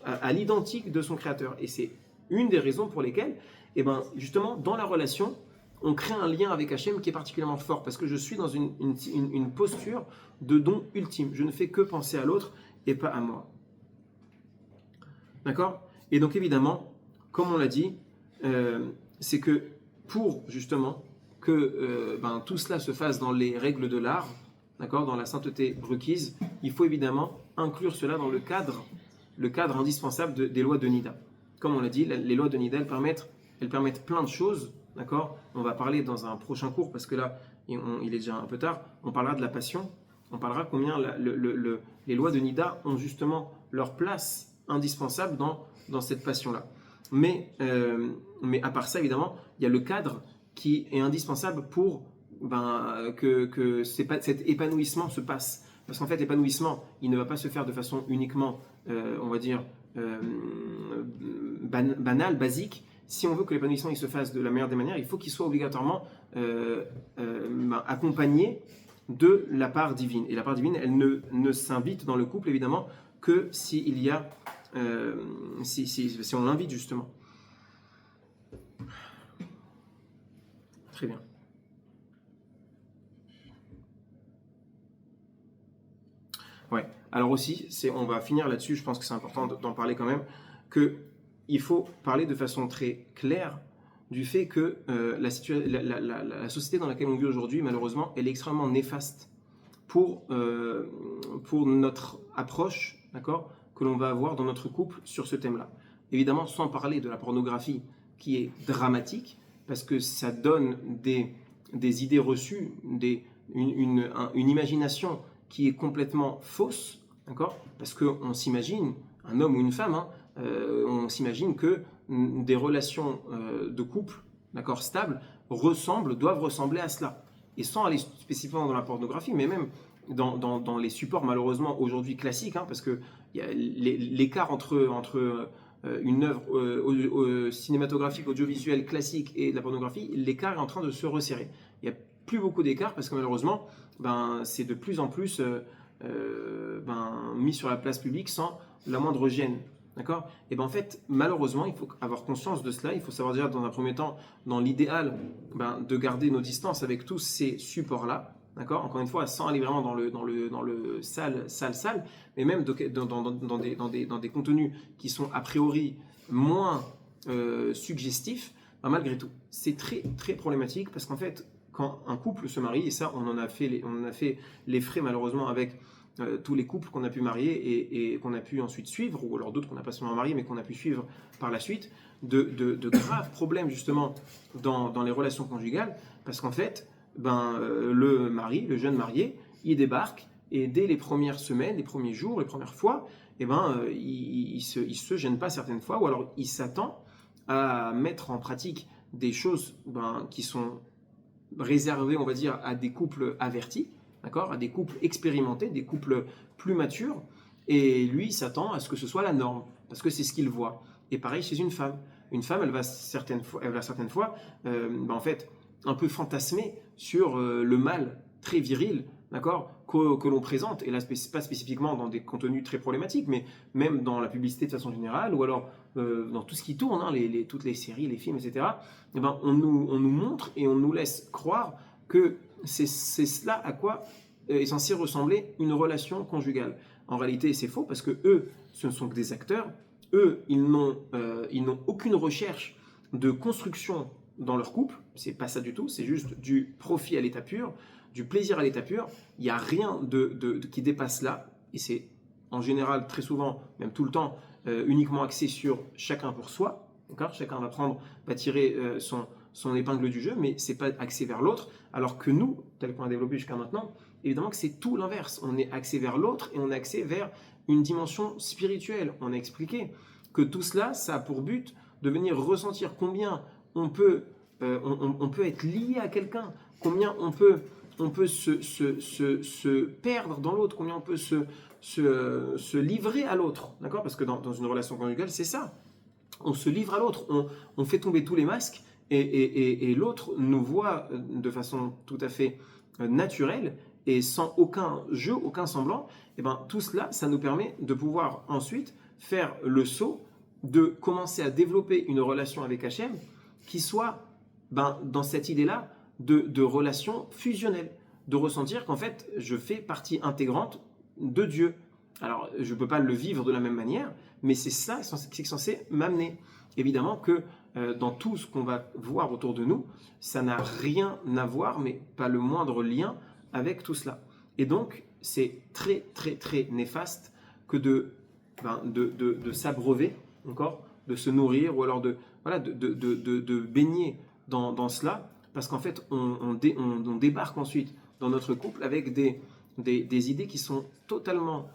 [SPEAKER 1] à l'identique de son Créateur. Et c'est une des raisons pour lesquelles, et ben justement, dans la relation, on crée un lien avec Hachem qui est particulièrement fort, parce que je suis dans une posture de don ultime. Je ne fais que penser à l'autre et pas à moi. D'accord ? Et donc évidemment, comme on l'a dit, c'est que pour justement que tout cela se fasse dans les règles de l'art, d'accord, dans la sainteté requise, il faut évidemment inclure cela dans le cadre indispensable des lois de Nida. Comme on l'a dit, les lois de Nida, elles permettent plein de choses, d'accord ? On va parler dans un prochain cours, parce que là, il est déjà un peu tard, on parlera de la passion, on parlera combien les lois de Nida ont justement leur place indispensable dans cette passion-là. Mais à part ça, évidemment, il y a le cadre qui est indispensable pour que cet épanouissement se passe. Parce qu'en fait, l'épanouissement, il ne va pas se faire de façon uniquement, on va dire, banale, basique. Si on veut que l'épanouissement il se fasse de la meilleure des manières, il faut qu'il soit obligatoirement accompagné de la part divine. Et la part divine, elle ne s'invite dans le couple, évidemment, que s'il y a, si on l'invite justement. Très bien. Ouais. Alors aussi, on va finir là-dessus, je pense que c'est important d'en parler quand même, qu'il faut parler de façon très claire du fait que la société dans laquelle on vit aujourd'hui, malheureusement, elle est extrêmement néfaste pour notre approche, d'accord, que l'on va avoir dans notre couple sur ce thème-là. Évidemment, sans parler de la pornographie qui est dramatique, parce que ça donne des idées reçues, une imagination qui est complètement fausse, d'accord ? Parce qu'on s'imagine, un homme ou une femme, on s'imagine que des relations de couple, d'accord, stables, doivent ressembler à cela. Et sans aller spécifiquement dans la pornographie, mais même dans les supports malheureusement aujourd'hui classiques, parce que y a l'écart entre une œuvre cinématographique, audiovisuelle classique et de la pornographie, l'écart est en train de se resserrer. Il n'y a plus beaucoup d'écart parce que malheureusement, c'est de plus en plus mis sur la place publique sans la moindre gêne. D'accord ? Et en fait, malheureusement, il faut avoir conscience de cela. Il faut savoir déjà, dans un premier temps, dans l'idéal, de garder nos distances avec tous ces supports-là. D'accord ? Encore une fois, sans aller vraiment dans le sale, mais même dans des contenus qui sont a priori moins suggestifs, malgré tout. C'est très, très problématique parce qu'en fait, quand un couple se marie, et ça, on en a fait les frais malheureusement avec tous les couples qu'on a pu marier et qu'on a pu ensuite suivre, ou alors d'autres qu'on n'a pas seulement marié, mais qu'on a pu suivre par la suite, de graves problèmes justement dans les relations conjugales, parce qu'en fait, le jeune marié, il débarque, et dès les premières semaines, les premiers jours, les premières fois, il se gêne pas certaines fois, ou alors il s'attend à mettre en pratique des choses qui sont réservées, on va dire, à des couples avertis, d'accord, à des couples expérimentés, des couples plus matures, et lui, il s'attend à ce que ce soit la norme, parce que c'est ce qu'il voit. Et pareil chez une femme. Une femme, elle va certaines fois, en fait, un peu fantasmer sur le mâle très viril, d'accord, que l'on présente, et là, pas spécifiquement dans des contenus très problématiques, mais même dans la publicité de façon générale, ou alors dans tout ce qui tourne, toutes les séries, les films, etc., on nous montre et on nous laisse croire que c'est cela à quoi est censée ressembler une relation conjugale. En réalité, c'est faux parce que eux, ce ne sont que des acteurs. Eux, ils n'ont aucune recherche de construction dans leur couple. C'est pas ça du tout. C'est juste du profit à l'état pur, du plaisir à l'état pur. Il n'y a rien qui dépasse là. Et c'est en général, très souvent, même tout le temps, uniquement axé sur chacun pour soi. D'accord ? Chacun va tirer son épingle du jeu, mais c'est pas axé vers l'autre. Alors que nous, tel qu'on a développé jusqu'à maintenant, évidemment que c'est tout l'inverse. On est axé vers l'autre et on est axé vers une dimension spirituelle. On a expliqué que tout cela, ça a pour but de venir ressentir combien on peut être lié à quelqu'un, combien on peut se perdre dans l'autre, combien on peut se livrer à l'autre. D'accord ? Parce que dans une relation conjugale, c'est ça. On se livre à l'autre, on fait tomber tous les masques et l'autre nous voit de façon tout à fait naturelle et sans aucun jeu, aucun semblant. Et ben, tout cela, ça nous permet de pouvoir ensuite faire le saut de commencer à développer une relation avec Hachem qui soit dans cette idée-là de relation fusionnelle, de ressentir qu'en fait, je fais partie intégrante de Dieu. Alors, je ne peux pas le vivre de la même manière, mais c'est ça qui est censé m'amener. Évidemment que dans tout ce qu'on va voir autour de nous, ça n'a rien à voir, mais pas le moindre lien avec tout cela. Et donc, c'est très, très, très néfaste que de s'abreuver, encore, de se nourrir, ou alors de baigner dans cela, parce qu'en fait, on débarque ensuite dans notre couple avec des idées qui sont totalement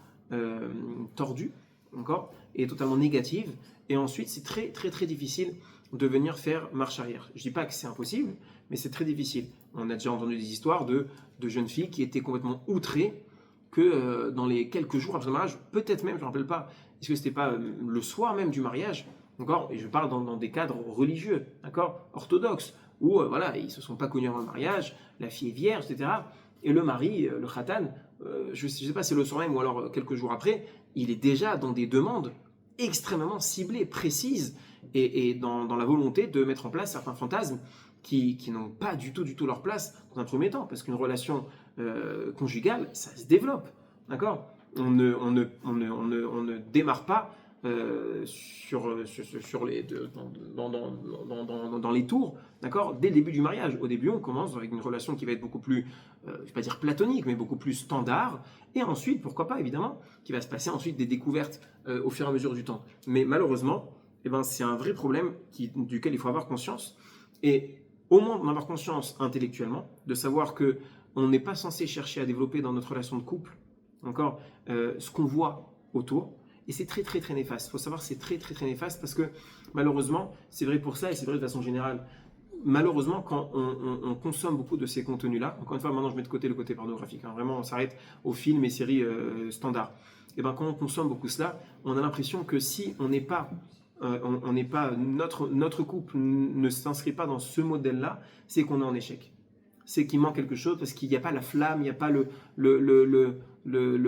[SPEAKER 1] tordues, encore, et totalement négatives, et ensuite, c'est très, très, très difficile de venir faire marche arrière. Je ne dis pas que c'est impossible, mais c'est très difficile. On a déjà entendu des histoires de jeunes filles qui étaient complètement outrées que dans les quelques jours après le mariage, peut-être même, je ne me rappelle pas, est-ce que ce n'était pas le soir même du mariage, d'accord, et je parle dans des cadres religieux, d'accord, orthodoxes, où voilà, ils ne se sont pas connus avant le mariage, la fille est vierge, etc. Et le mari, le khatan, je ne sais pas si c'est le soir même ou alors quelques jours après, il est déjà dans des demandes extrêmement ciblées, précises, et dans la volonté de mettre en place certains fantasmes qui n'ont pas du tout leur place dans un premier temps, parce qu'une relation conjugale, ça se développe, d'accord ? On ne démarre pas dans les tours, d'accord ? Dès le début du mariage. Au début, on commence avec une relation qui va être beaucoup plus, je ne vais pas dire platonique, mais beaucoup plus standard, et ensuite, pourquoi pas, évidemment, qui va se passer ensuite des découvertes au fur et à mesure du temps. Mais malheureusement, c'est un vrai problème duquel il faut avoir conscience, et au moins d'en avoir conscience intellectuellement, de savoir que on n'est pas censé chercher à développer dans notre relation de couple, encore, ce qu'on voit autour. Et c'est très très très néfaste. Il faut savoir que c'est très très très néfaste parce que malheureusement, c'est vrai pour ça et c'est vrai de façon générale. Malheureusement, quand on consomme beaucoup de ces contenus-là, encore une fois, maintenant je mets de côté le côté pornographique, hein, vraiment on s'arrête aux films et séries standards. Et quand on consomme beaucoup cela, on a l'impression que si on n'est pas, notre couple ne s'inscrit pas dans ce modèle-là, c'est qu'on est en échec. C'est qu'il manque quelque chose parce qu'il n'y a pas la flamme, il n'y a pas le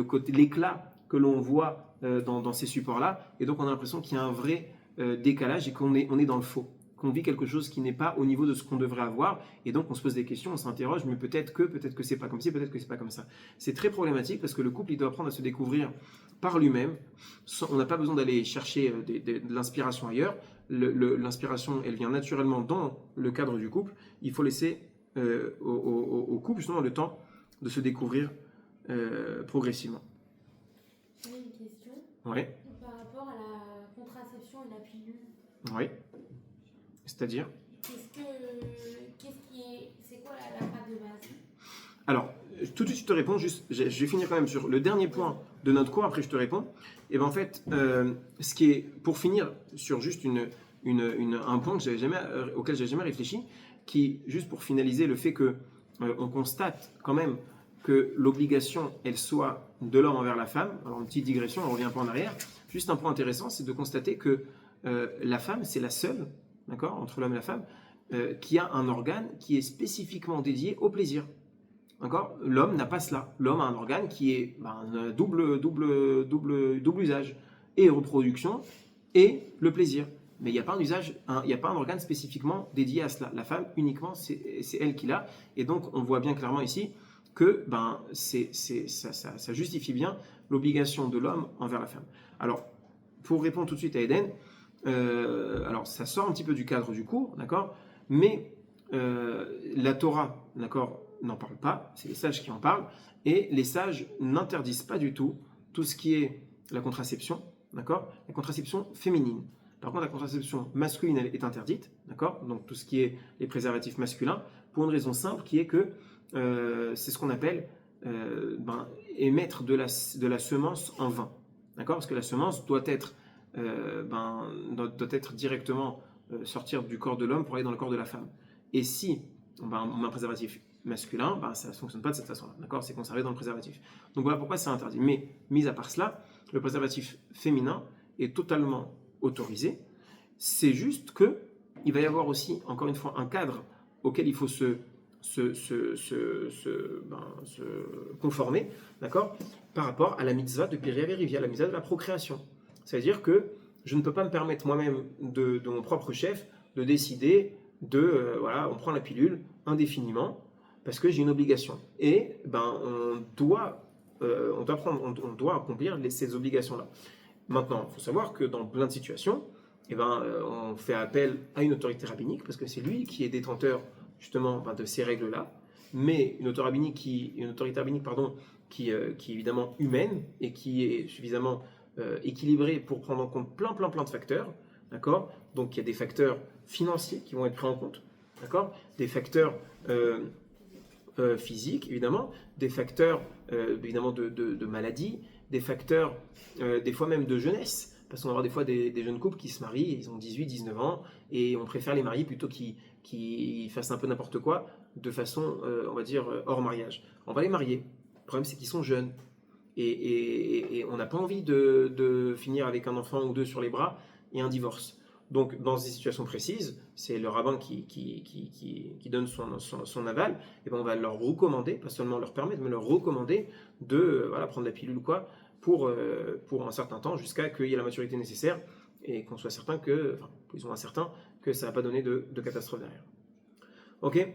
[SPEAKER 1] côté, l'éclat que l'on voit dans ces supports-là, et donc on a l'impression qu'il y a un vrai décalage et qu'on est dans le faux, qu'on vit quelque chose qui n'est pas au niveau de ce qu'on devrait avoir, et donc on se pose des questions, on s'interroge, mais peut-être que c'est pas comme ci, peut-être que c'est pas comme ça. C'est très problématique parce que le couple, il doit apprendre à se découvrir par lui-même. On n'a pas besoin d'aller chercher de l'inspiration ailleurs. L'inspiration, elle vient naturellement dans le cadre du couple. Il faut laisser au couple justement le temps de se découvrir progressivement.
[SPEAKER 3] J'ai une question.
[SPEAKER 1] Oui.
[SPEAKER 3] Par rapport à la contraception et la pilule.
[SPEAKER 1] Oui. C'est-à-dire ?
[SPEAKER 3] C'est quoi la pâte de base ?
[SPEAKER 1] Alors, tout de suite, je te réponds. Juste, je vais finir quand même sur le dernier point de notre cours. Après, je te réponds. Et ben en fait, ce qui est pour finir sur juste un point auquel j'ai jamais réfléchi, qui juste pour finaliser le fait que on constate quand même que l'obligation, elle soit de l'homme envers la femme. Alors, une petite digression, on revient un peu en arrière. Juste un point intéressant, c'est de constater que la femme, c'est la seule, d'accord, entre l'homme et la femme, qui a un organe qui est spécifiquement dédié au plaisir. D'accord ? L'homme n'a pas cela. L'homme a un organe qui est un double usage, et reproduction et le plaisir. Mais il n'y a pas un usage, il n'y a pas un organe spécifiquement dédié à cela. La femme, uniquement, c'est elle qui l'a. Et donc, on voit bien clairement ici que ça justifie bien l'obligation de l'homme envers la femme. Alors, pour répondre tout de suite à Eden, alors ça sort un petit peu du cadre du cours, d'accord, mais la Torah, d'accord, n'en parle pas, c'est les sages qui en parlent, et les sages n'interdisent pas du tout ce qui est la contraception, d'accord, la contraception féminine. Par contre, la contraception masculine, elle est interdite, d'accord, donc tout ce qui est les préservatifs masculins, pour une raison simple qui est que c'est ce qu'on appelle émettre de la semence en vain, d'accord, parce que la semence doit être directement sortir du corps de l'homme pour aller dans le corps de la femme. Et si on met un préservatif masculin, ça ne fonctionne pas de cette façon-là, d'accord, c'est conservé dans le préservatif. Donc voilà pourquoi c'est interdit. Mais, mis à part cela, le préservatif féminin est totalement autorisé. C'est juste qu'il va y avoir aussi, encore une fois, un cadre auquel il faut se conformer, d'accord, par rapport à la mitzvah de Piria Verivia, la mitzvah de la procréation. C'est-à-dire que je ne peux pas me permettre moi-même de mon propre chef de décider on prend la pilule indéfiniment parce que j'ai une obligation. Et on doit accomplir ces obligations-là. Maintenant, il faut savoir que dans plein de situations, on fait appel à une autorité rabbinique parce que c'est lui qui est détenteur justement de ces règles-là, mais une autorité rabbinique qui est évidemment humaine et qui est suffisamment équilibrée pour prendre en compte plein de facteurs, d'accord. Donc il y a des facteurs financiers qui vont être pris en compte, d'accord, des facteurs physiques évidemment, des facteurs évidemment de maladie, des facteurs des fois même de jeunesse. Parce qu'on va avoir des fois des jeunes couples qui se marient, ils ont 18, 19 ans, et on préfère les marier plutôt qu'ils fassent un peu n'importe quoi, de façon, on va dire, hors mariage. On va les marier. Le problème, c'est qu'ils sont jeunes. Et on n'a pas envie de finir avec un enfant ou deux sur les bras et un divorce. Donc, dans des situations précises, c'est le rabbin qui donne son aval, et on va leur recommander, pas seulement leur permettre, mais leur recommander de prendre la pilule ou quoi, pour un certain temps, jusqu'à qu'il y ait la maturité nécessaire et qu'on soit certain que ça ne va pas donner de catastrophe derrière. Ok.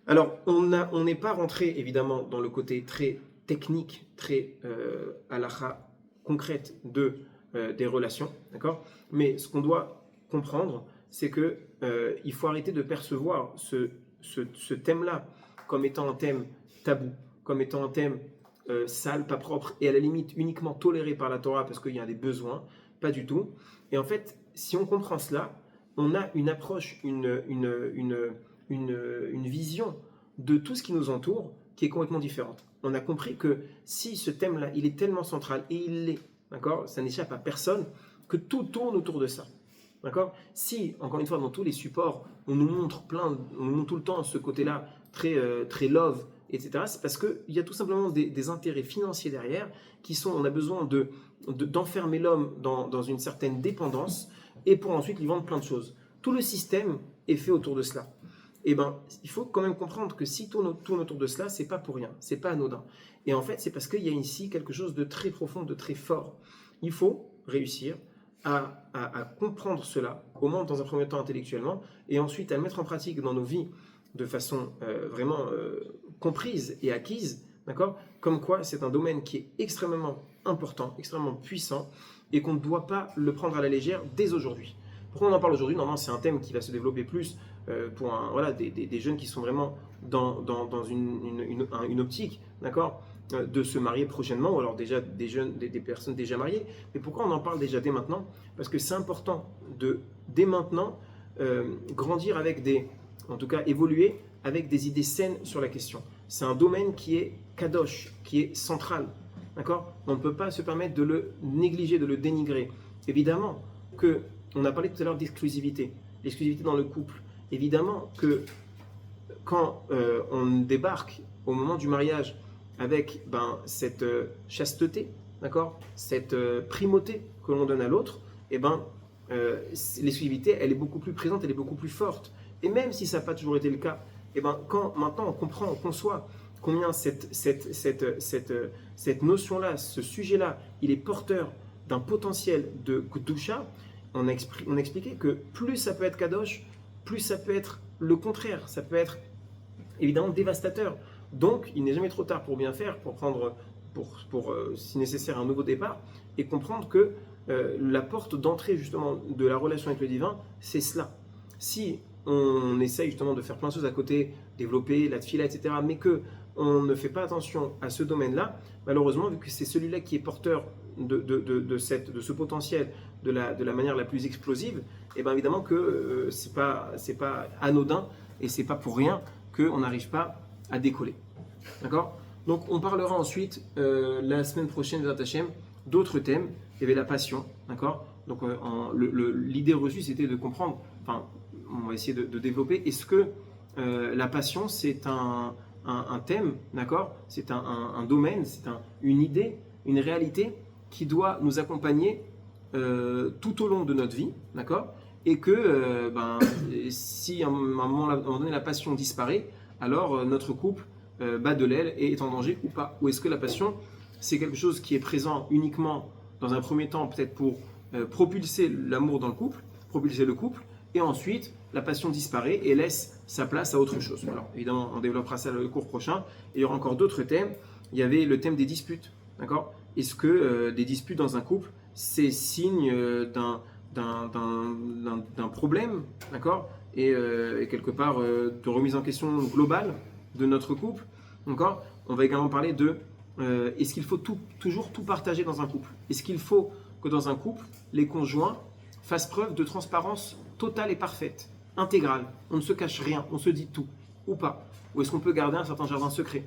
[SPEAKER 1] Alors, on n'est pas rentré évidemment dans le côté très technique, très halakha concrète des relations, d'accord. Mais ce qu'on doit comprendre, c'est que il faut arrêter de percevoir ce thème-là comme étant un thème tabou, comme étant un thème sale, pas propre, et à la limite uniquement toléré par la Torah parce qu'il y a des besoins, pas du tout. Et en fait, si on comprend cela, on a une approche, une vision de tout ce qui nous entoure qui est complètement différente. On a compris que si ce thème-là, il est tellement central, et il l'est, d'accord, ça n'échappe à personne, que tout tourne autour de ça. D'accord. Si, encore une fois, dans tous les supports, on nous montre tout le temps ce côté-là très love, etc., c'est parce qu'il y a tout simplement des intérêts financiers derrière on a besoin d'enfermer l'homme dans une certaine dépendance et pour ensuite lui vendre plein de choses. Tout le système est fait autour de cela. Et il faut quand même comprendre que si tourne autour de cela, c'est pas pour rien, c'est pas anodin. Et en fait, c'est parce qu'il y a ici quelque chose de très profond, de très fort. Il faut réussir à comprendre cela, au moins dans un premier temps intellectuellement, et ensuite à le mettre en pratique dans nos vies de façon vraiment comprise et acquise, d'accord ? Comme quoi c'est un domaine qui est extrêmement important, extrêmement puissant, et qu'on ne doit pas le prendre à la légère dès aujourd'hui. Pourquoi on en parle aujourd'hui ? Normalement, c'est un thème qui va se développer plus pour des jeunes qui sont vraiment dans une optique, d'accord, de se marier prochainement, ou alors déjà des personnes déjà mariées. Mais pourquoi on en parle déjà dès maintenant ? Parce que c'est important dès maintenant, grandir en tout cas évoluer avec des idées saines sur la question. C'est un domaine qui est kadosh, qui est central, d'accord ? On ne peut pas se permettre de le négliger, de le dénigrer. Évidemment on a parlé tout à l'heure d'exclusivité, l'exclusivité dans le couple. Évidemment que quand on débarque au moment du mariage avec cette chasteté, d'accord, cette primauté que l'on donne à l'autre, l'exclusivité, elle est beaucoup plus présente, elle est beaucoup plus forte. Et même si ça n'a pas toujours été le cas, quand maintenant on comprend, on conçoit combien cette notion-là, ce sujet-là, il est porteur d'un potentiel de Kedusha, on a expliqué que plus ça peut être kadosh, plus ça peut être le contraire, ça peut être évidemment dévastateur. Donc, il n'est jamais trop tard pour bien faire, pour prendre si nécessaire, un nouveau départ, et comprendre que la porte d'entrée justement de la relation avec le divin, c'est cela. Si on essaye justement de faire plein de choses à côté, développer la tfila, etc., mais que on ne fait pas attention à ce domaine-là, malheureusement, vu que c'est celui-là qui est porteur de ce potentiel de la manière la plus explosive, et bien évidemment que c'est pas anodin et c'est pas pour rien qu'on n'arrive pas à décoller. D'accord? Donc on parlera ensuite la semaine prochaine de Hashem d'autres thèmes. Il y avait la passion, d'accord? Donc l'idée reçue c'était de comprendre, enfin on va essayer de développer, est-ce que la passion c'est un thème, d'accord? C'est un domaine, c'est une idée, une réalité qui doit nous accompagner tout au long de notre vie, d'accord? Et que si à un moment donné la passion disparaît, alors notre couple bat de l'aile et est en danger ou pas? Ou est-ce que la passion, c'est quelque chose qui est présent uniquement dans un premier temps, peut-être pour propulser l'amour dans le couple, propulser le couple, et ensuite la passion disparaît et laisse sa place à autre chose. Alors évidemment, on développera ça le cours prochain. Et il y aura encore d'autres thèmes. Il y avait le thème des disputes, d'accord? Est-ce que des disputes dans un couple, c'est signe d'un problème, d'accord? Et quelque part de remise en question globale de notre couple, d'accord? On va également parler de est-ce qu'il faut toujours tout partager dans un couple? Est-ce qu'il faut que dans un couple, les conjoints fassent preuve de transparence totale et parfaite, intégrale? On ne se cache rien, on se dit tout, ou pas? Ou est-ce qu'on peut garder un certain jardin secret?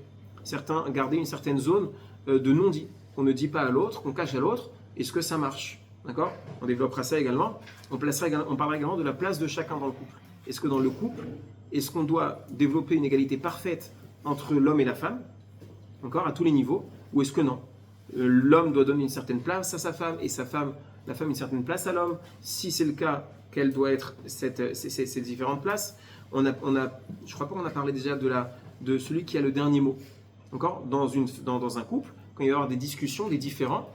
[SPEAKER 1] Garder une certaine zone de non-dit, qu'on ne dit pas à l'autre, qu'on cache à l'autre. Est-ce que ça marche? D'accord? On développera ça également. On parlera également de la place de chacun dans le couple. Est-ce que dans le couple, est-ce qu'on doit développer une égalité parfaite entre l'homme et la femme, encore à tous les niveaux, ou est-ce que non? L'homme doit donner une certaine place à sa femme et la femme une certaine place à l'homme. Si c'est le cas, quelle doit être ces différentes places? Je crois pas qu'on a parlé déjà de celui qui a le dernier mot. Encore dans un couple, quand il va y avoir des discussions, des différends,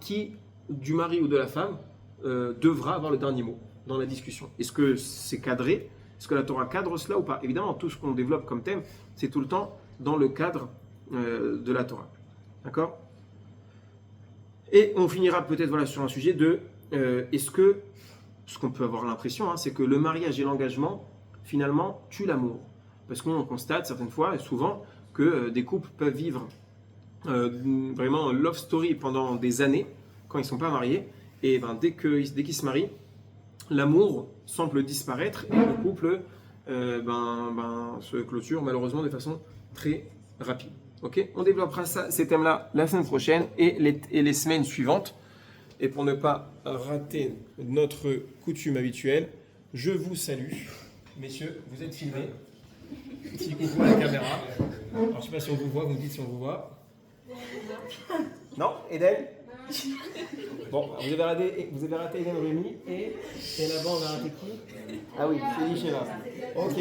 [SPEAKER 1] qui du mari ou de la femme devra avoir le dernier mot dans la discussion? Est-ce que c'est cadré? Est-ce que la Torah cadre cela ou pas? Évidemment, tout ce qu'on développe comme thème, c'est tout le temps dans le cadre de la Torah. D'accord? Et on finira peut-être sur un sujet de est-ce que, ce qu'on peut avoir l'impression, c'est que le mariage et l'engagement, finalement, tuent l'amour. Parce qu'on constate certaines fois, et souvent, que des couples peuvent vivre vraiment love story pendant des années, quand ils ne sont pas mariés, et dès qu'ils se marient, l'amour semble disparaître et le couple se clôture malheureusement de façon très rapide. Ok, on développera ces thèmes-là la semaine prochaine et les semaines suivantes. Et pour ne pas rater notre coutume habituelle, je vous salue. Messieurs, vous êtes filmés. Petit coucou à la caméra. Alors, je ne sais pas si on vous voit, vous me dites si on vous voit. Non, Eden? Bon, vous avez raté Eden Rémi et là-bas on a raté qui? Ah oui, Félix est là. Ok.